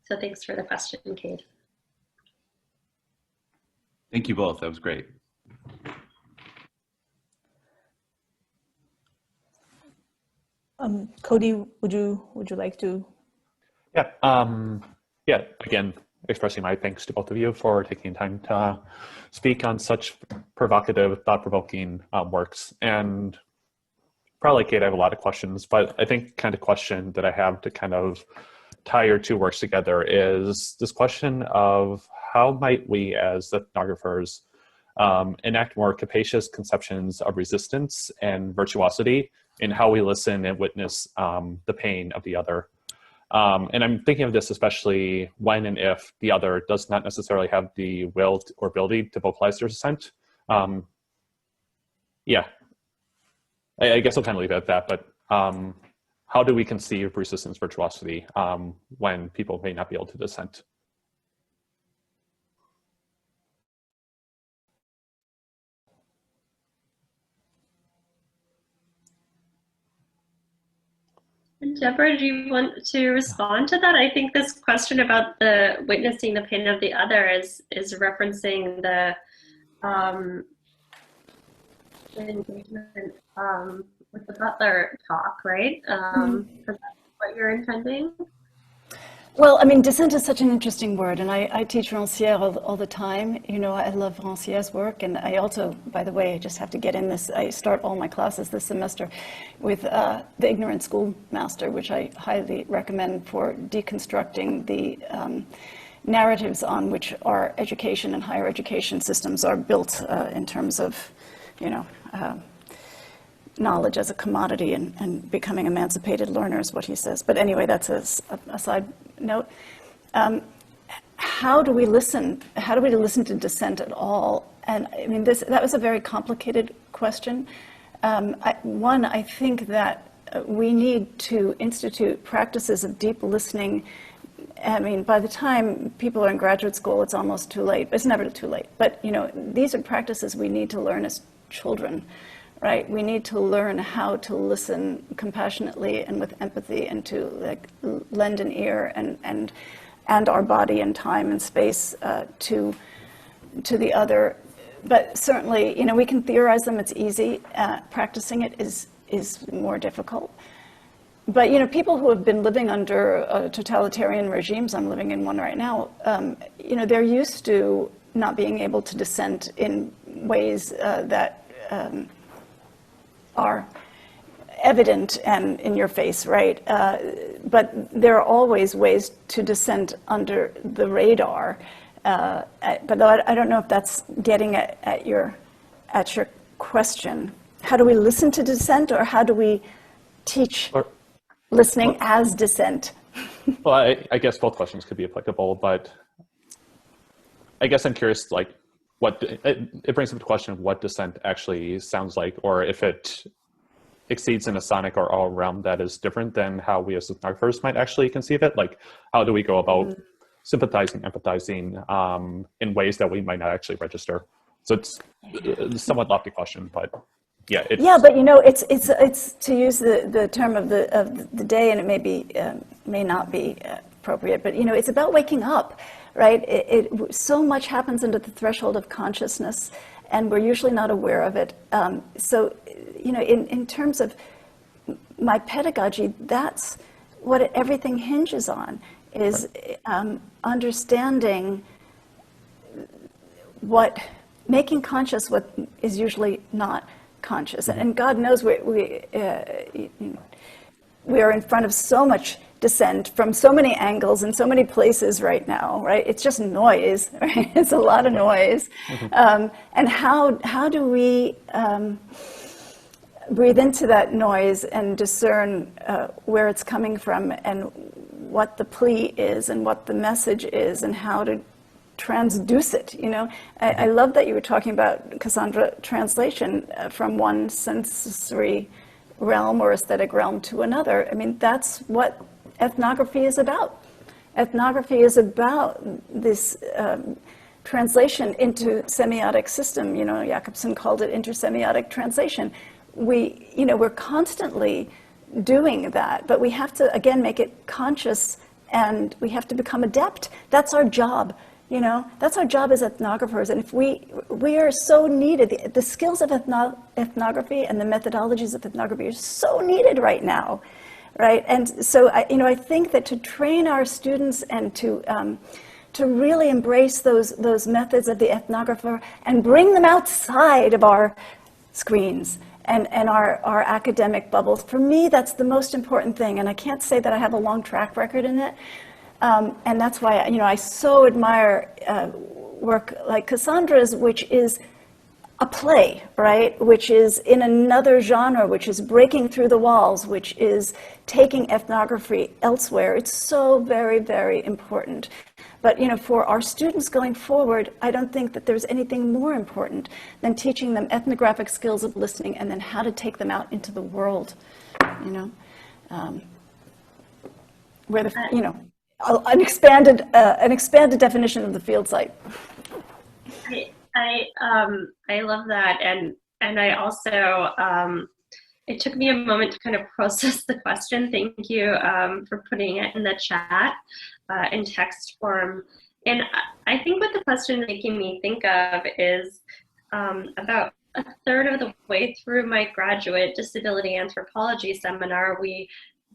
So thanks for the question, Kate. Thank you both. That was great. Cody, would you like to? Yeah. Yeah. Again, expressing my thanks to both of you for taking time to speak on such provocative, thought-provoking works. And probably, Kate, I have a lot of questions, but I think kind of question that I have to kind of tie your two works together is this question of how might we as ethnographers enact more capacious conceptions of resistance and virtuosity in how we listen and witness the pain of the other. And I'm thinking of this especially when and if the other does not necessarily have the will or ability to vocalize their dissent. Yeah, I guess I'll kind of leave it at that, but how do we conceive resistance virtuosity when people may not be able to dissent? Deborah, do you want to respond to that? I think this question about the witnessing the pain of the other is referencing the engagement with the Butler talk, right? Is that what you're intending? Well, I mean, dissent is such an interesting word, and I teach Rancière all the time. You know, I love Rancière's work, and I also, by the way, I just have to get in this, I start all my classes this semester with The Ignorant Schoolmaster, which I highly recommend for deconstructing the narratives on which our education and higher education systems are built in terms of, you know, knowledge as a commodity and becoming emancipated learners, what he says. But anyway, that's a side note. How do we listen? How do we listen to dissent at all And I mean, that was a very complicated question. I think that we need to institute practices of deep listening. I mean, by the time people are in graduate school, it's almost too late. It's never too late. But, these are practices we need to learn as children, right? We need to learn how to listen compassionately and with empathy, and to lend an ear and our body and time and space to the other. But certainly, we can theorize them. It's easy. Practicing it is more difficult. But people who have been living under totalitarian regimes, I'm living in one right now, they're used to not being able to dissent in ways that are evident and in your face, right? But there are always ways to dissent under the radar. But I don't know if that's getting at your question. How do we listen to dissent, or how do we teach listening as dissent? Well, I guess both questions could be applicable, but I guess I'm curious, what it brings up the question of what dissent actually sounds like, or if it exceeds in a sonic or aural realm that is different than how we as ethnographers might actually conceive it. How do we go about sympathizing, empathizing in ways that we might not actually register? So it's a somewhat lofty question, but yeah. But it's to use the term of the day, and it may not be appropriate, but it's about waking up, right? So much happens under the threshold of consciousness, and we're usually not aware of it. So in terms of my pedagogy, that's what everything hinges on, is understanding making conscious what is usually not conscious. And God knows we are in front of so much dissent from so many angles and so many places right now, right? It's just noise, right? It's a lot of noise. And how do we breathe into that noise and discern where it's coming from, and what the plea is, and what the message is, and how to transduce it? I love that you were talking about, Cassandra, translation from one sensory realm or aesthetic realm to another. I mean, that's what ethnography is about. Ethnography is about this translation into semiotic system. Jakobson called it intersemiotic translation. We're constantly doing that, but we have to, again, make it conscious, and we have to become adept. That's our job. That's our job as ethnographers. And if we are so needed, the skills of ethnography and the methodologies of ethnography are so needed right now, right? And so, I think that to train our students and to really embrace those methods of the ethnographer and bring them outside of our screens and our academic bubbles, for me, that's the most important thing. And I can't say that I have a long track record in it. And that's why, I so admire work like Cassandra's, which is a play, right? Which is in another genre, which is breaking through the walls, which is taking ethnography elsewhere. It's so very, very important. But, for our students going forward, I don't think that there's anything more important than teaching them ethnographic skills of listening, and then how to take them out into the world, where an expanded definition of the field site. I love that, and I also it took me a moment to kind of process the question. Thank you for putting it in the chat in text form. And I think what the question is making me think of is about a third of the way through my graduate disability anthropology seminar, we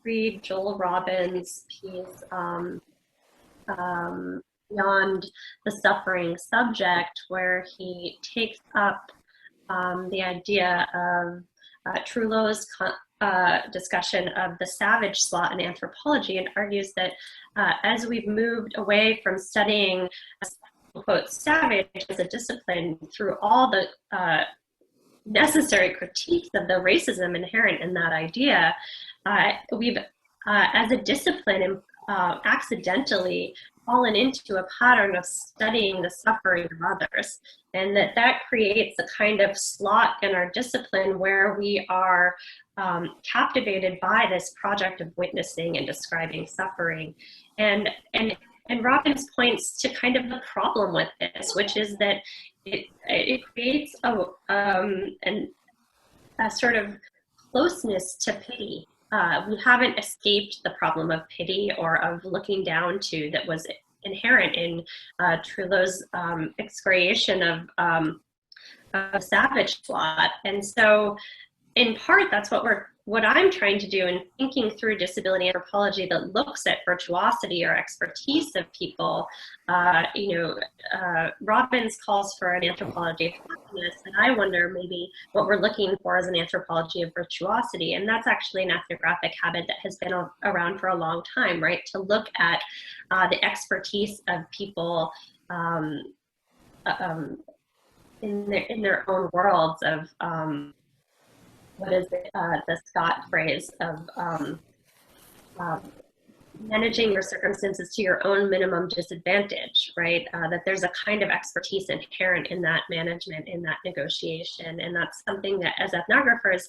read Joel Robbins' piece, Beyond the Suffering Subject, where he takes up the idea of Trullo's discussion of the savage slot in anthropology, and argues that as we've moved away from studying, quote, savage as a discipline through all the necessary critiques of the racism inherent in that idea, we've, as a discipline, accidentally fallen into a pattern of studying the suffering of others, and that creates a kind of slot in our discipline where we are captivated by this project of witnessing and describing suffering. And Robbins points to kind of the problem with this, which is that it creates a sort of closeness to pity. We haven't escaped the problem of pity or of looking down to that was inherent in Trullo's excoriation of savage plot. And so in part, that's what I'm trying to do in thinking through disability anthropology that looks at virtuosity or expertise of people. Robbins calls for an anthropology of happiness, and I wonder maybe what we're looking for is an anthropology of virtuosity. And that's actually an ethnographic habit that has been around for a long time, right? To look at the expertise of people in their own worlds of what is the Scott phrase of managing your circumstances to your own minimum disadvantage, right? That there's a kind of expertise inherent in that management, in that negotiation, and that's something that as ethnographers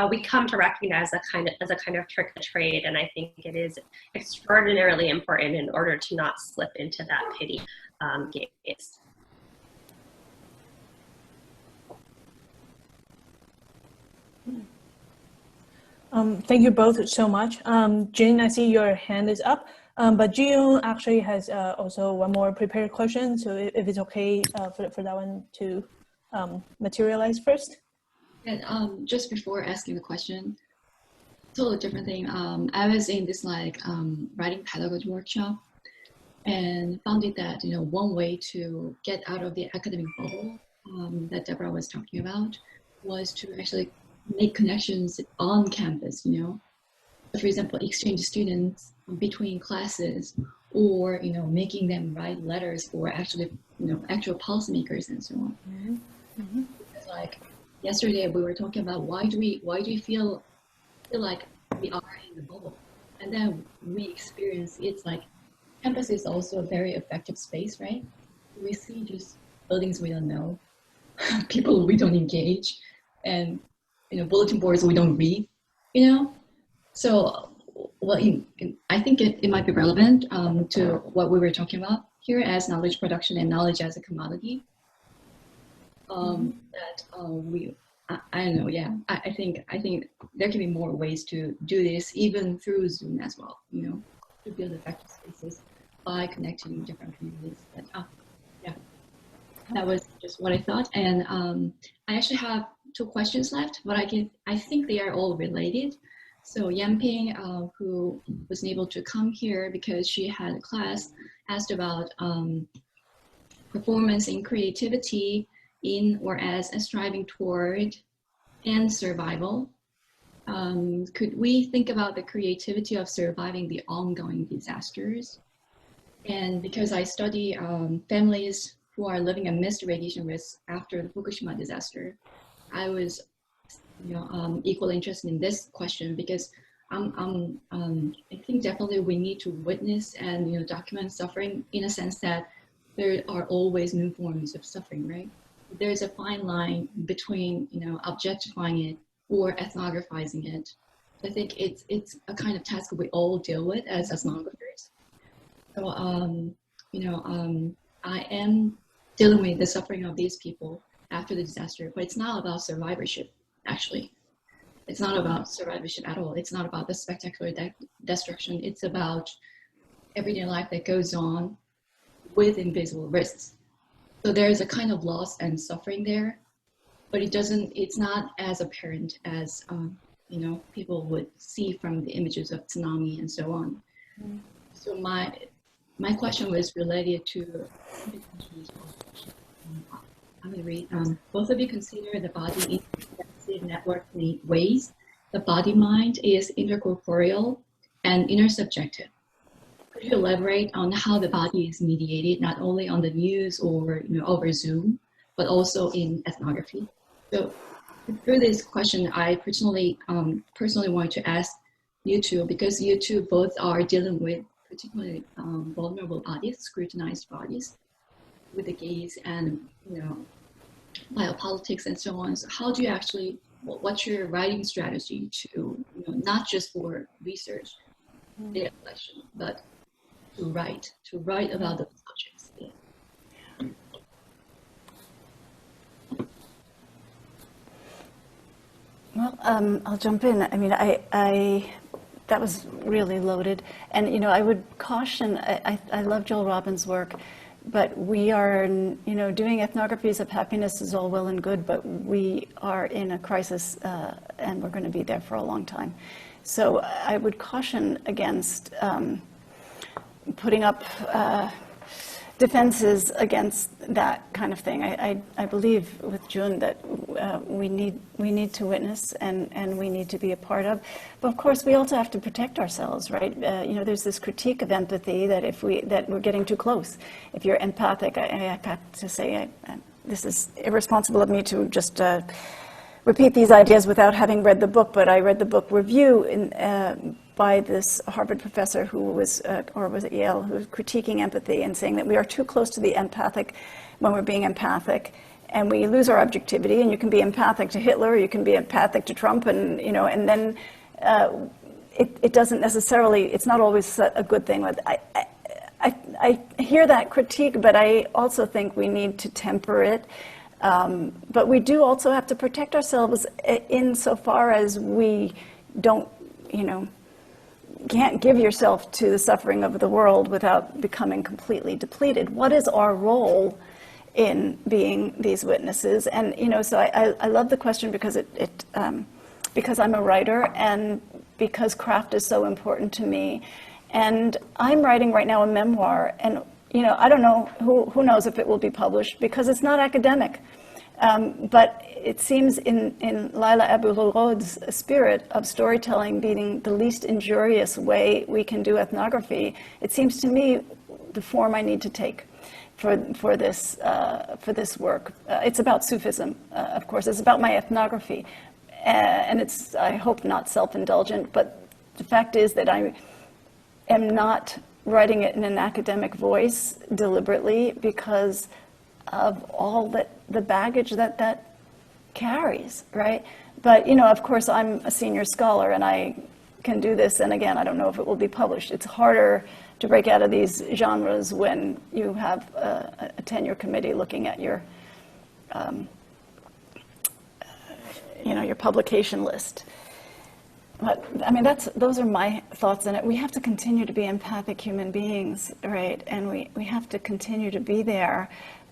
we come to recognize as a kind of trick of trade, and I think it is extraordinarily important in order to not slip into that pity gaze. Thank you both so much. Jin, I see your hand is up, but Jiyoon actually has also one more prepared question. So if it's okay for that one to materialize first. And just before asking the question, totally different thing. I was in this writing pedagogy workshop and found it that, one way to get out of the academic bubble that Deborah was talking about was to actually make connections on campus, for example, exchange students between classes, or making them write letters for actual policymakers and so on. Mm-hmm. Mm-hmm. Because, like yesterday we were talking about why do we feel like we are in the bubble, and then we experience it's like campus is also a very effective space, right? We see just buildings we don't know, people we don't engage, and bulletin boards we don't read, So, I think it might be relevant to what we were talking about here as knowledge production and knowledge as a commodity. That I don't know, yeah. I think there can be more ways to do this, even through Zoom as well, to build effective spaces by connecting different communities. But, yeah, that was just what I thought. And I actually have 2 questions left, but I think they are all related. So Yanping, who wasn't able to come here because she had a class, asked about performance in creativity in or as a striving toward and survival. Could we think about the creativity of surviving the ongoing disasters? And because I study families who are living amidst radiation risks after the Fukushima disaster, I was, equally interested in this question because I think definitely we need to witness and document suffering in a sense that there are always new forms of suffering, right? There's a fine line between objectifying it or ethnographizing it. I think it's a kind of task we all deal with as ethnographers. So I am dealing with the suffering of these people after the disaster, but it's not about survivorship, actually. It's not about survivorship at all. It's not about the spectacular destruction. It's about everyday life that goes on with invisible risks. So there's a kind of loss and suffering there, but it's not as apparent as, people would see from the images of tsunami and so on. Mm-hmm. So my question was related to, I'm going to read. Both of you consider the body in extensive network ways. The body-mind is intercorporeal and intersubjective. Could you elaborate on how the body is mediated, not only on the news or over Zoom, but also in ethnography? So through this question, I personally wanted to ask you two, because you two both are dealing with particularly vulnerable bodies, scrutinized bodies, with the gaze and biopolitics and so on. So how do you actually, what's your writing strategy to not just for research, data collection, but to write about those subjects? Yeah. Well, I'll jump in. I mean, that was really loaded. And, I would caution, I love Joel Robbins' work, but we are, doing ethnographies of happiness is all well and good, but we are in a crisis and we're going to be there for a long time. So I would caution against putting up defenses against that kind of thing. I believe with June that we need to witness and we need to be a part of. But of course, we also have to protect ourselves, right? There's this critique of empathy that that we're getting too close. If you're empathic, I have to say, this is irresponsible of me to just repeat these ideas without having read the book, but I read the book review by this Harvard professor who was, or was it Yale, who was critiquing empathy and saying that we are too close to the empathic when we're being empathic, and we lose our objectivity. And you can be empathic to Hitler, or you can be empathic to Trump, and and then it doesn't necessarily. It's not always a good thing. I hear that critique, but I also think we need to temper it. But we do also have to protect ourselves insofar as we don't, can't give yourself to the suffering of the world without becoming completely depleted. What is our role in being these witnesses? And, so I love the question because because I'm a writer and because craft is so important to me. And I'm writing right now a memoir, and I don't know, who knows if it will be published because it's not academic. But it seems in Laila Abu-Lurod's spirit of storytelling being the least injurious way we can do ethnography, it seems to me the form I need to take for this work. It's about Sufism, of course. It's about my ethnography. And it's, I hope, not self-indulgent, but the fact is that I am not writing it in an academic voice deliberately because of all the baggage that carries, right? But, of course, I'm a senior scholar and I can do this. And again, I don't know if it will be published. It's harder to break out of these genres when you have a tenure committee looking at your, your publication list. But I mean, those are my thoughts on it. We have to continue to be empathic human beings, right? And we have to continue to be there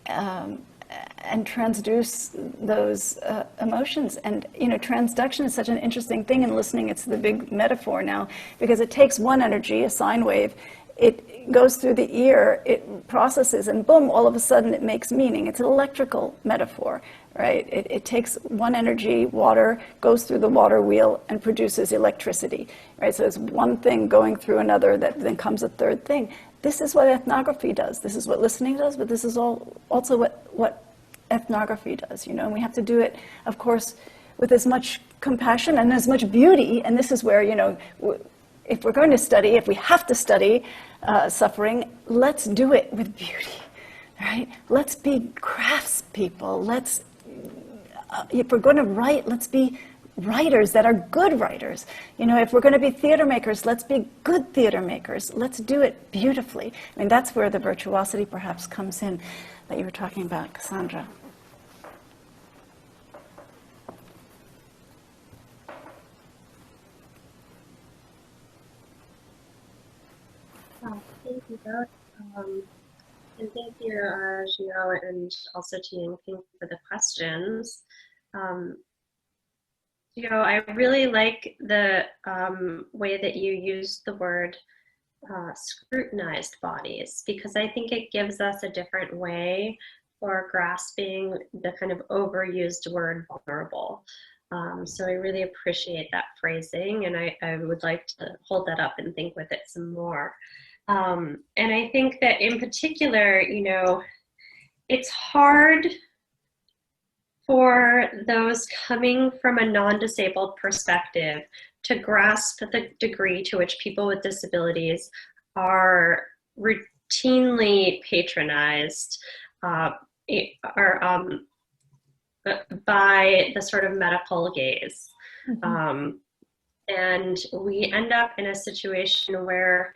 and transduce those emotions. And transduction is such an interesting thing in listening. It's the big metaphor now because it takes one energy, a sine wave, it goes through the ear, it processes, and boom, all of a sudden it makes meaning. It's an electrical metaphor, right? It takes one energy, water, goes through the water wheel and produces electricity, right? So it's one thing going through another that then comes a third thing. This is what ethnography does. This is what listening does, but this is also what ethnography does, and we have to do it, of course, with as much compassion and as much beauty. And this is where, if we're going to study, if we have to study suffering, let's do it with beauty, right? Let's be craftspeople. If we're going to write, let's be writers that are good writers. If we're going to be theater makers, let's be good theater makers. Let's do it beautifully. I mean, that's where the virtuosity perhaps comes in that you were talking about, Cassandra. Thank you both. And thank you, Gio, and also to Ying for the questions. I really like the way that you use the word scrutinized bodies, because I think it gives us a different way for grasping the kind of overused word vulnerable. So I really appreciate that phrasing, and I would like to hold that up and think with it some more. And I think that in particular, it's hard for those coming from a non-disabled perspective to grasp the degree to which people with disabilities are routinely patronized by the sort of medical gaze. Mm-hmm. And we end up in a situation where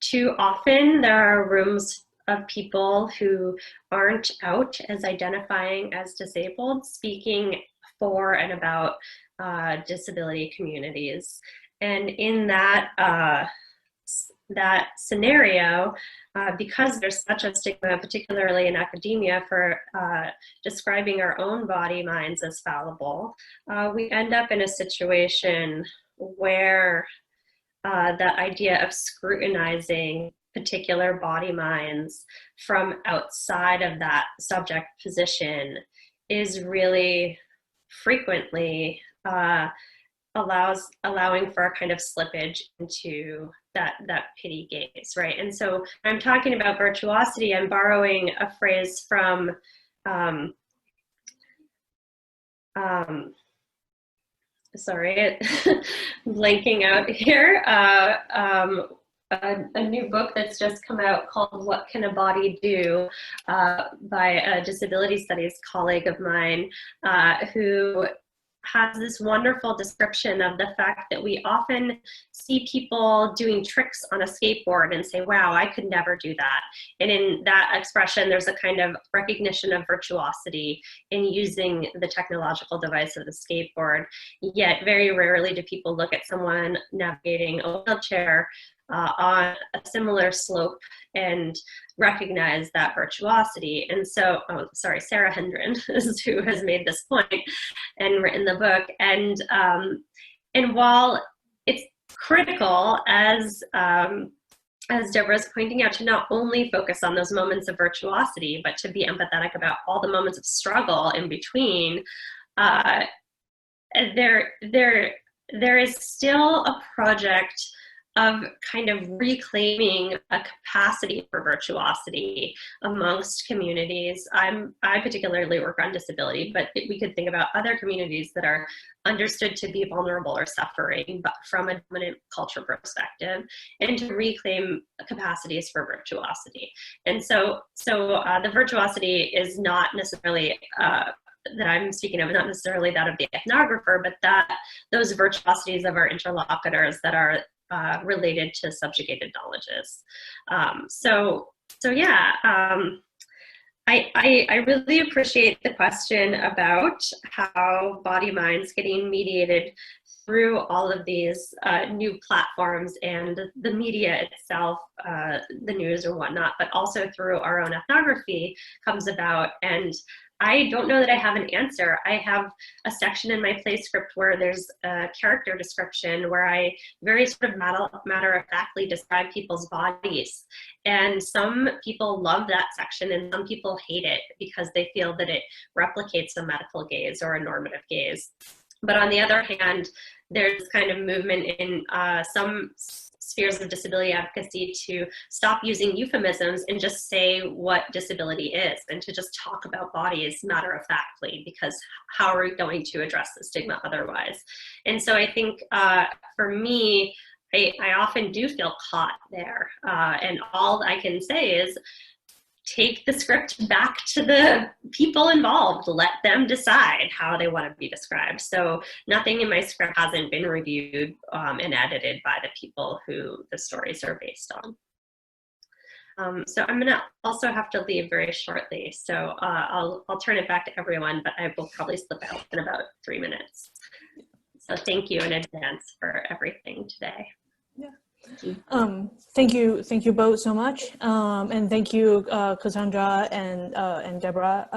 too often there are rooms of people who aren't out as identifying as disabled, speaking for and about disability communities. And in that that scenario, because there's such a stigma, particularly in academia, for describing our own body minds as fallible, we end up in a situation where that idea of scrutinizing particular body minds from outside of that subject position is really frequently allowing for a kind of slippage into that pity gaze, right? And so I'm talking about virtuosity, I'm borrowing a phrase from sorry, blanking out here, a new book that's just come out called What Can a Body Do, by a disability studies colleague of mine, who has this wonderful description of the fact that we often see people doing tricks on a skateboard and say, wow, I could never do that. And in that expression, there's a kind of recognition of virtuosity in using the technological device of the skateboard. Yet very rarely do people look at someone navigating a wheelchair on a similar slope and recognize that virtuosity. And so, oh, sorry, Sarah Hendren is who has made this point and written the book. And while it's critical, as Deborah's pointing out, to not only focus on those moments of virtuosity, but to be empathetic about all the moments of struggle in between, there is still a project of kind of reclaiming a capacity for virtuosity amongst communities. I particularly work on disability, but we could think about other communities that are understood to be vulnerable or suffering, but from a dominant culture perspective, and to reclaim capacities for virtuosity. And so the virtuosity is not necessarily that I'm speaking of, not necessarily that of the ethnographer, but that those virtuosities of our interlocutors that are related to subjugated knowledges. I really appreciate the question about how body mind's getting mediated through all of these new platforms and the media itself, the news or whatnot, but also through our own ethnography comes about. And I don't know that I have an answer. I have a section in my play script where there's a character description where I very sort of matter-of-factly describe people's bodies. And some people love that section and some people hate it because they feel that it replicates a medical gaze or a normative gaze. But on the other hand, there's kind of movement in some spheres of disability advocacy to stop using euphemisms and just say what disability is, and to just talk about bodies matter-of-factly, because how are we going to address the stigma otherwise? And so I think for me, I often do feel caught there, and all I can say is take the script back to the people involved. Let them decide how they want to be described. So nothing in my script hasn't been reviewed and edited by the people who the stories are based on. So I'm gonna also have to leave very shortly. So I'll turn it back to everyone, but I will probably slip out in about 3 minutes. So thank you in advance for everything today. Yeah. Thank you both so much, and thank you, Cassandra and Deborah.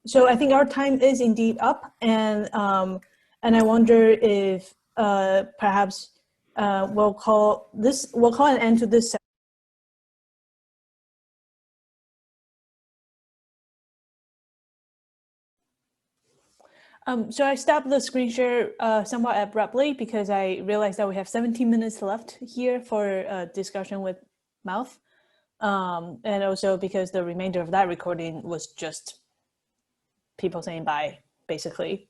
So I think our time is indeed up, and I wonder if perhaps we'll call an end to this session. So I stopped the screen share somewhat abruptly because I realized that we have 17 minutes left here for a discussion with Mouth. And also because the remainder of that recording was just people saying bye, basically.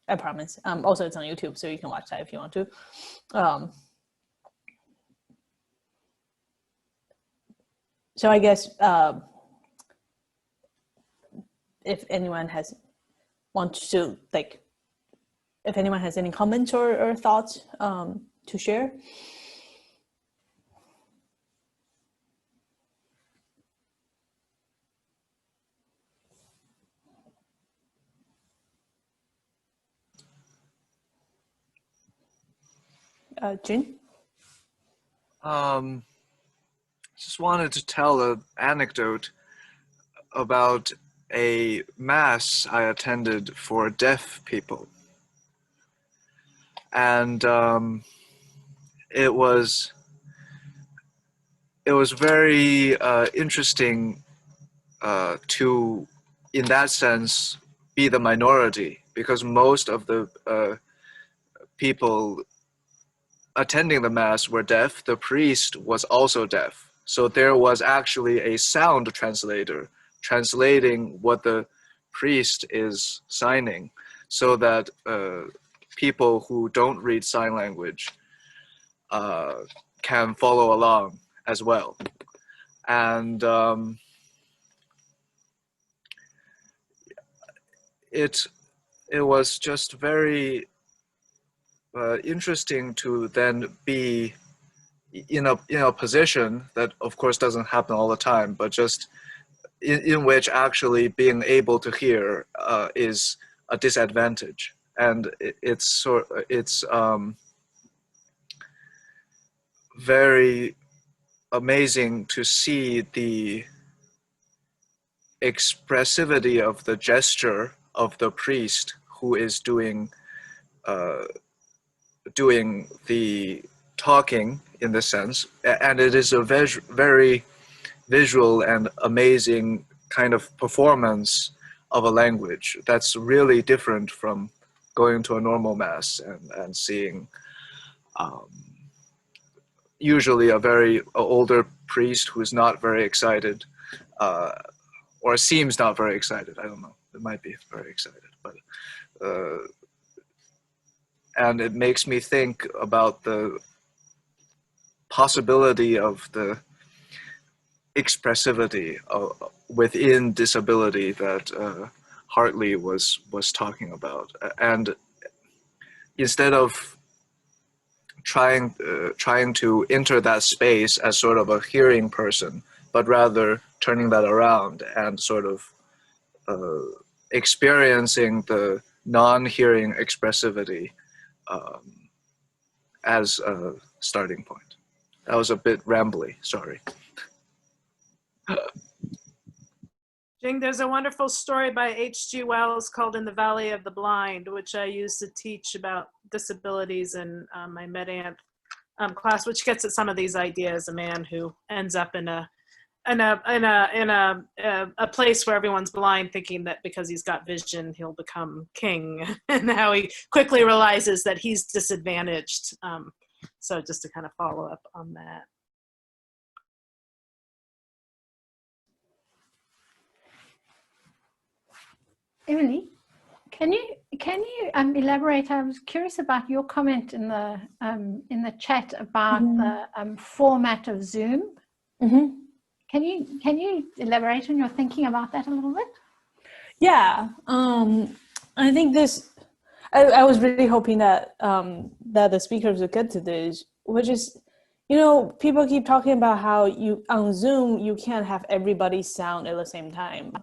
I promise. Also, it's on YouTube, so you can watch that if you want to. So I guess if anyone wants to, like, if anyone has any comments or thoughts to share. Jin? Just wanted to tell an anecdote about a mass I attended for deaf people. And it was very interesting to, in that sense, be the minority, because most of the people attending the mass were deaf. The priest was also deaf. So there was actually a sound translator translating what the priest is signing, so that people who don't read sign language can follow along as well. And it was just very interesting to then be in a position that, of course, doesn't happen all the time, but just in which actually being able to hear is a disadvantage. And it's very amazing to see the expressivity of the gesture of the priest who is doing the talking, in the sense, and it is a very visual and amazing kind of performance of a language that's really different from going to a normal mass and seeing usually a very older priest who is not very excited, or seems not very excited. I don't know, it might be very excited, but and it makes me think about the possibility of the expressivity within disability that Hartley was talking about. And instead of trying to enter that space as sort of a hearing person, but rather turning that around and sort of experiencing the non-hearing expressivity as a starting point. That was a bit rambly, sorry. Jing, there's a wonderful story by H.G. Wells called In the Valley of the Blind, which I used to teach about disabilities in my Med-Anth class, which gets at some of these ideas. A man who ends up in a place where everyone's blind, thinking that because he's got vision, he'll become king, and how he quickly realizes that he's disadvantaged. So just to kind of follow up on that. Emily, can you elaborate? I was curious about your comment in the chat about the format of Zoom. Mm-hmm. Can you elaborate on your thinking about that a little bit? Yeah, I think this. I was really hoping that that the speakers would get to this, which is, you know, people keep talking about how on Zoom you can't have everybody sound at the same time.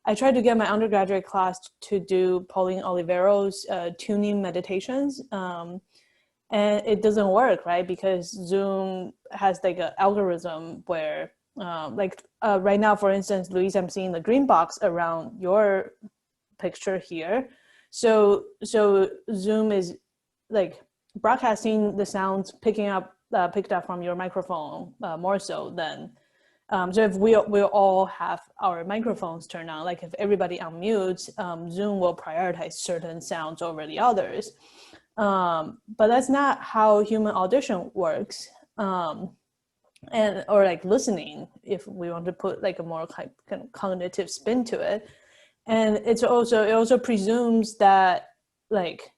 I tried to get my undergraduate class to do Pauline Olivero's tuning meditations, and it doesn't work, right? Because Zoom has like an algorithm where, right now, for instance, Louise, I'm seeing the green box around your picture here. So Zoom is like broadcasting the sounds picked up from your microphone more so than. So if we all have our microphones turned on, like if everybody unmutes, Zoom will prioritize certain sounds over the others. But that's not how human audition works. Or like listening, if we want to put like a more kind of cognitive spin to it. And it also presumes that like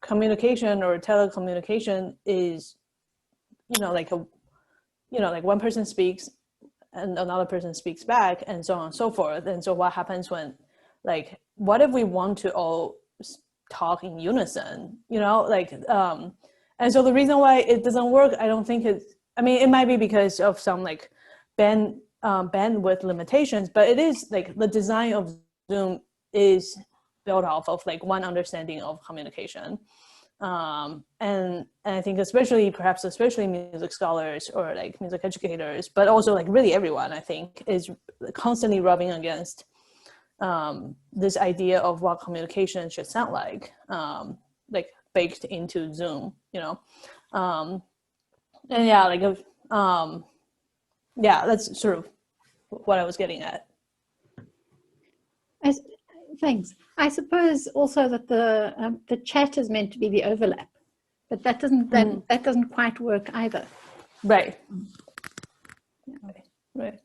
communication or telecommunication is, like one person speaks and another person speaks back and so on and so forth. And so what happens when, like, what if we want to all talk in unison, and so the reason why it doesn't work, I don't think it's, it might be because of some like bandwidth limitations, but it is like the design of Zoom is built off of like one understanding of communication. And I think perhaps especially music scholars or like music educators, but also like really everyone, I think, is constantly rubbing against this idea of what communication should sound like baked into Zoom, and that's sort of what I was getting at. Thanks. I suppose also that the chat is meant to be the overlap, but that doesn't quite work either. Right. Right.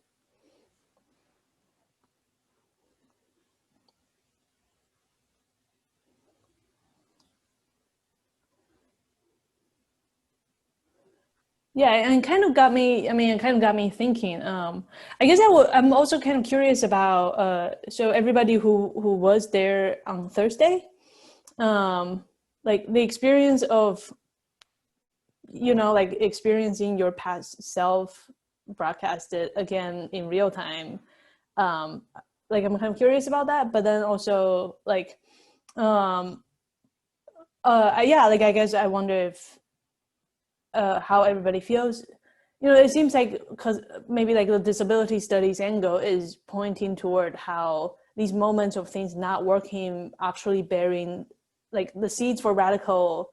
Yeah, and it kind of got me thinking. I guess I'm also kind of curious about, so everybody who was there on Thursday, like the experience of, like experiencing your past self broadcasted again in real time. Like I'm kind of curious about that, but then also like, I guess I wonder if, how everybody feels. It seems like, because maybe like the disability studies angle is pointing toward how these moments of things not working actually bearing like the seeds for radical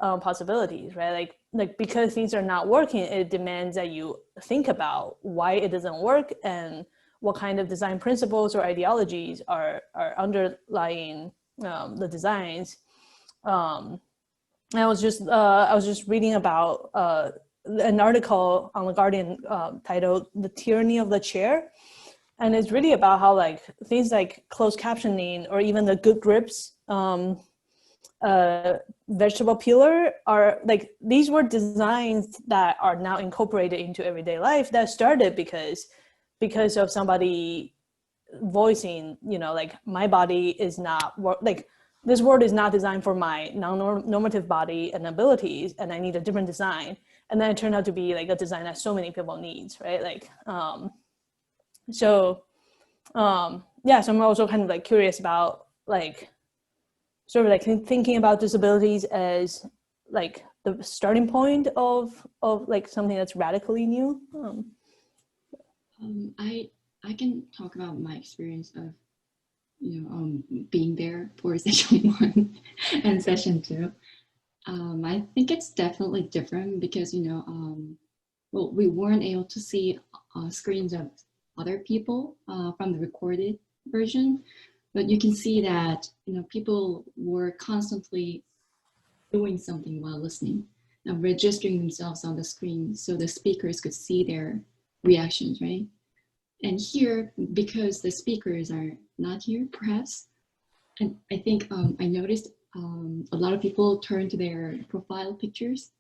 possibilities, right? Like because things are not working, it demands that you think about why it doesn't work and what kind of design principles or ideologies are underlying the designs. I was just reading about an article on The Guardian titled "The Tyranny of the Chair," and it's really about how like things like closed captioning or even the good grips vegetable peeler are like, these were designs that are now incorporated into everyday life that started because of somebody voicing, like my body is not like, this world is not designed for my non-normative body and abilities, and I need a different design. And then it turned out to be like a design that so many people needs, right? Like, so I'm also kind of like curious about like, sort of like thinking about disabilities as like the starting point of like something that's radically new. I can talk about my experience of being there for session 1 and session 2. I think it's definitely different because, well, we weren't able to see screens of other people from the recorded version, but you can see that, people were constantly doing something while listening and registering themselves on the screen so the speakers could see their reactions, right? And here, because the speakers are not here, perhaps, and I think I noticed a lot of people turned to their profile pictures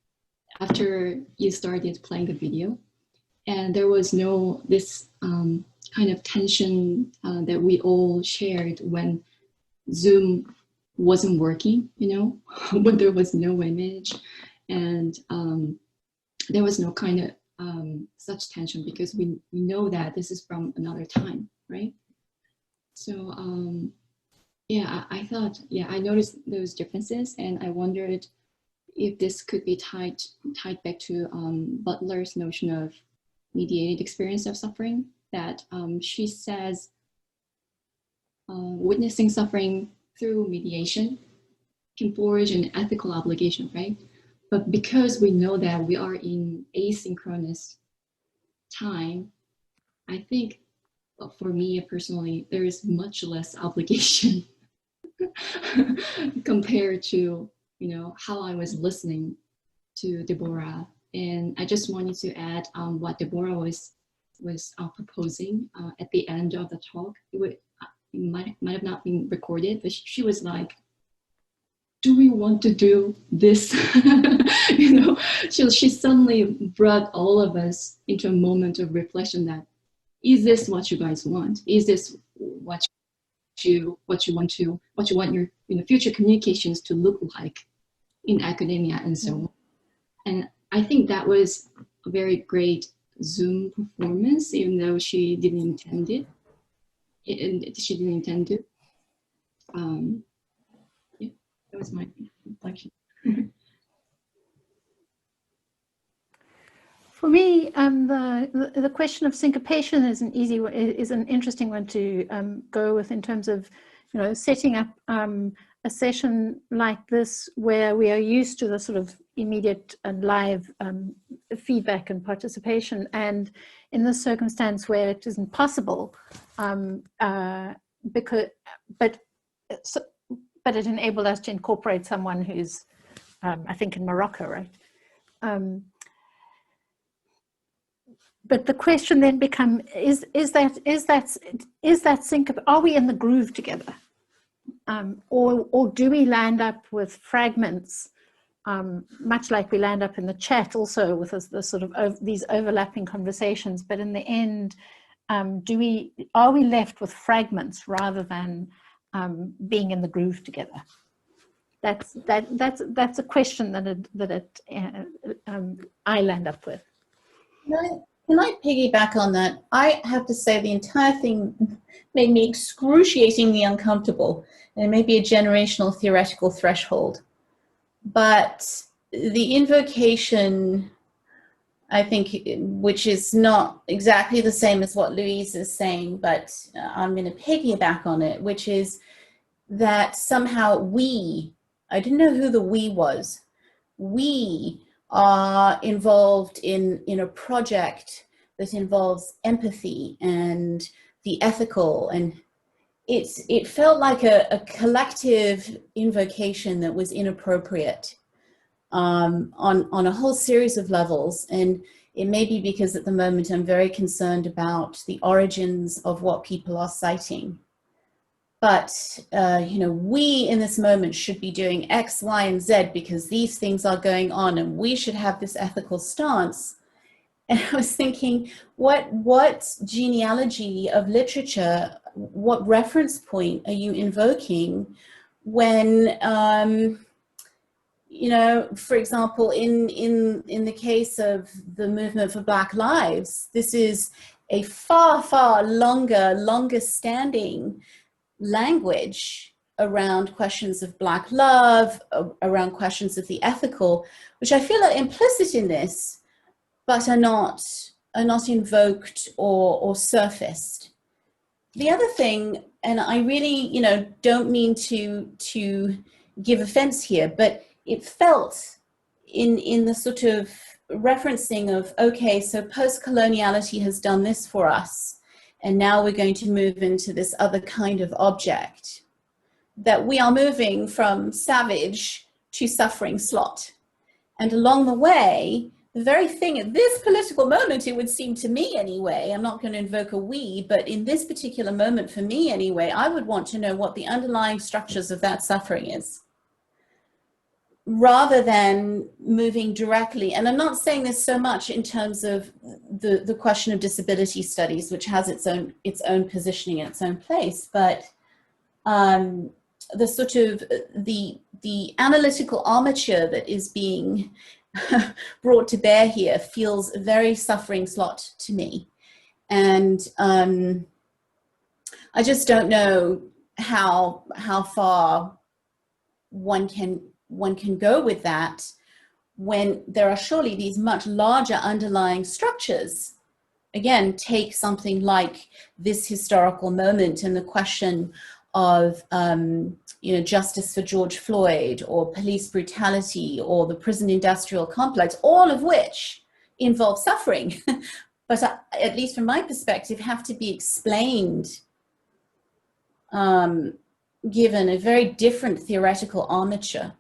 after you started playing the video. And there was this kind of tension that we all shared when Zoom wasn't working, when there was no image. And there was no kind of such tension because we know that this is from another time, right? So I thought, I noticed those differences, and I wondered if this could be tied back to Butler's notion of mediated experience of suffering, that she says witnessing suffering through mediation can forge an ethical obligation, right? But because we know that we are in asynchronous time, I think for me personally, there is much less obligation compared to, how I was listening to Deborah. And I just wanted to add what Deborah was proposing at the end of the talk. It might have not been recorded, but she was like, do we want to do this? You know, she suddenly brought all of us into a moment of reflection that, is this what you guys want? Is this what you want your future communications to look like in academia and so on? And I think that was a very great Zoom performance, even though she didn't intend it. She didn't intend to. Yeah, that was my reflection. For me, the question of syncopation is an interesting one to go with in terms of, setting up a session like this where we are used to the sort of immediate and live feedback and participation, and in this circumstance where it isn't possible, but it enabled us to incorporate someone who's, I think, in Morocco, right? But the question then becomes: is that sync? Are we in the groove together, or do we land up with fragments, much like we land up in the chat, also with the sort of these overlapping conversations? But in the end, are we left with fragments rather than being in the groove together? That's a question that I land up with. Can I piggyback on that? I have to say the entire thing made me excruciatingly uncomfortable, and it may be a generational theoretical threshold. But the invocation, I think, which is not exactly the same as what Louise is saying, but I'm going to piggyback on it, which is that somehow I didn't know who the we was, we are involved in a project that involves empathy and the ethical, and it felt like a collective invocation that was inappropriate on a whole series of levels. And it may be because at the moment I'm very concerned about the origins of what people are citing. But, we in this moment should be doing X, Y, and Z because these things are going on and we should have this ethical stance. And I was thinking, what genealogy of literature, what reference point are you invoking when, for example, in the case of the movement for Black Lives, this is a far, far longer standing language around questions of Black love, around questions of the ethical, which I feel are implicit in this, but are not invoked or surfaced. The other thing, and I really, don't mean to give offense here, but it felt in the sort of referencing of, okay, so post-coloniality has done this for us, and now we're going to move into this other kind of object, that we are moving from savage to suffering slot. And along the way, the very thing at this political moment, it would seem to me anyway, I'm not going to invoke a we, but in this particular moment for me anyway, I would want to know what the underlying structures of that suffering is, rather than moving directly. And I'm not saying this so much in terms of the question of disability studies, which has its own positioning in its own place, but the sort of the analytical armature that is being brought to bear here feels very suffering slot to me. And I just don't know how far one can go with that when there are surely these much larger underlying structures. Again, take something like this historical moment and the question of justice for George Floyd, or police brutality, or the prison industrial complex, all of which involve suffering, but at least from my perspective, have to be explained given a very different theoretical armature.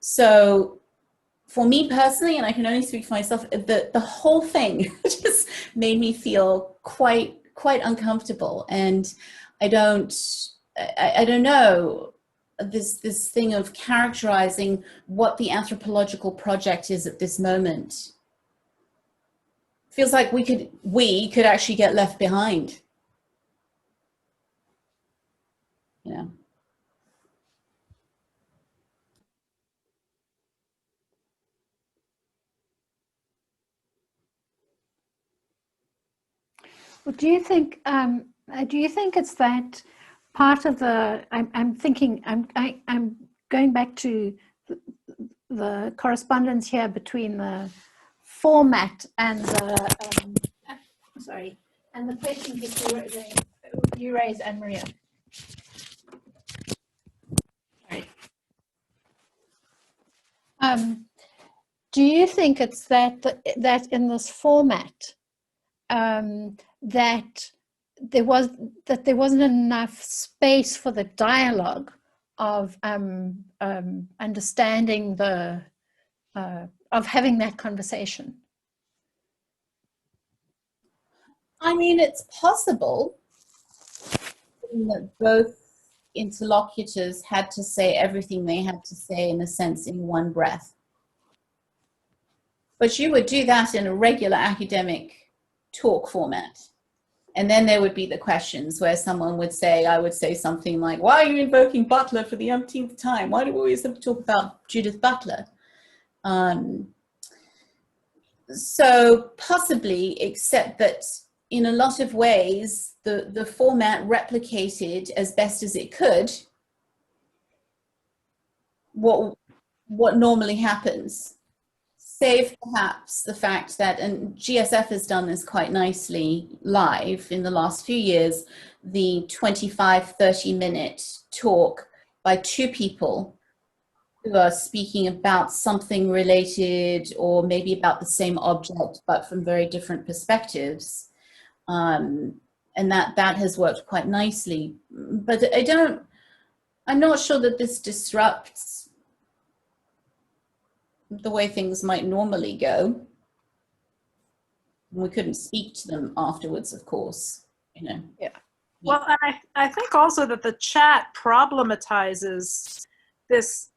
So for me personally, and I can only speak for myself, the whole thing just made me feel quite uncomfortable. And I don't know this thing of characterizing what the anthropological project is at this moment. Feels like we could actually get left behind. Yeah. Well, do you think it's that part of the? I'm thinking. I'm going back to the correspondence here between the format and the and the question you raised, Anne Maria. Sorry. Do you think it's that in this format that there wasn't enough space for the dialogue of understanding of having that conversation? I mean, it's possible that both interlocutors had to say everything they had to say, in a sense, in one breath. But you would do that in a regular academic talk format. And then there would be the questions where someone would say, I would say something like, why are you invoking Butler for the umpteenth time? Why do we always have to talk about Judith Butler? So possibly, except that in a lot of ways, the format replicated as best as it could what normally happens, save perhaps the fact that, and GSF has done this quite nicely live in the last few years, the 25-30-minute talk by two people who are speaking about something related or maybe about the same object but from very different perspectives. And that has worked quite nicely. But I'm not sure that this disrupts the way things might normally go. We couldn't speak to them afterwards, of course, you know. Yeah. Well, and I think also that the chat problematizes this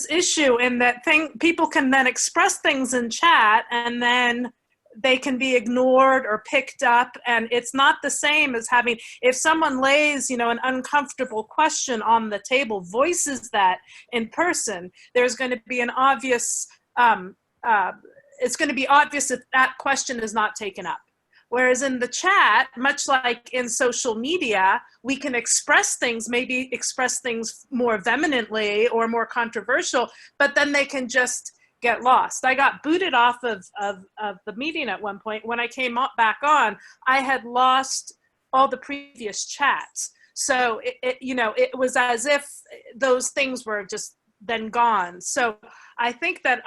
issue in that people can then express things in chat and then they can be ignored or picked up, and it's not the same as having, if someone lays, an uncomfortable question on the table, voices that in person, there's going to be an obvious, it's going to be obvious that that question is not taken up. Whereas in the chat, much like in social media, we can express things, maybe express things more vehemently or more controversial, but then they can just get lost. I got booted off of the meeting at one point. When I came back on, I had lost all the previous chats. So it was as if those things were just then gone. So I think that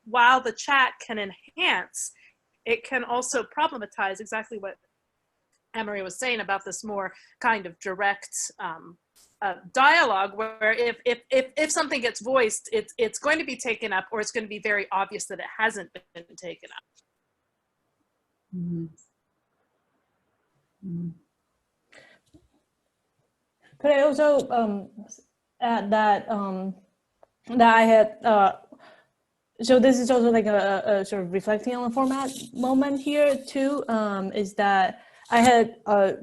while the chat can enhance, it can also problematize exactly what Emery was saying about this more kind of direct dialogue, where if something gets voiced, it's going to be taken up, or it's going to be very obvious that it hasn't been taken up. Mm-hmm. Mm-hmm. Could I also add that that I had so this is also like a sort of reflecting on the format moment here too, is that I had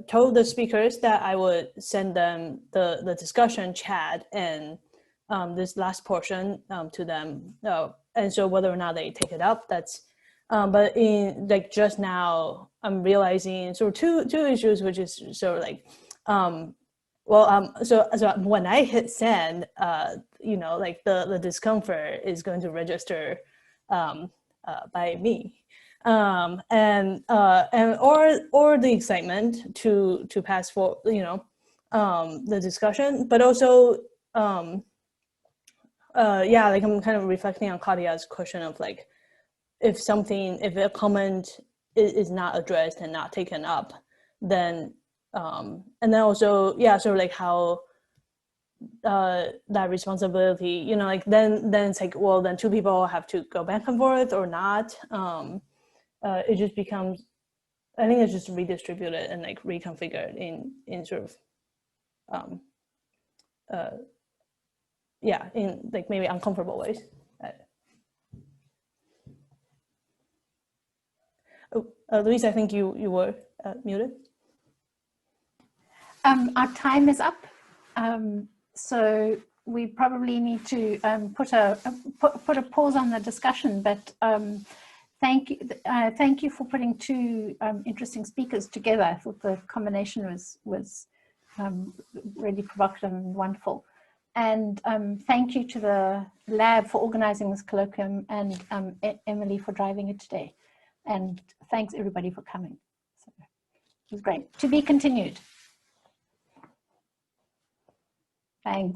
told the speakers that I would send them the discussion chat and this last portion to them, and so whether or not they take it up, that's but in like just now I'm realizing sort of two issues, which is sort of like so when I hit send, like the discomfort is going to register by me, and or the excitement to pass for the discussion, but also like I'm kind of reflecting on Claudia's question of like if a comment is not addressed and not taken up, then and then also sort of like how that responsibility, like then it's like, well, then two people have to go back and forth or not. It just becomes, I think it's just redistributed and like reconfigured in sort of yeah, in like maybe uncomfortable ways. Louise, I think you were muted. Our time is up, so we probably need to put a pause on the discussion. But thank you for putting two interesting speakers together. I thought the combination was really provocative and wonderful. And thank you to the lab for organizing this colloquium, and Emily for driving it today. And thanks everybody for coming. So it was great. To be continued. Thanks.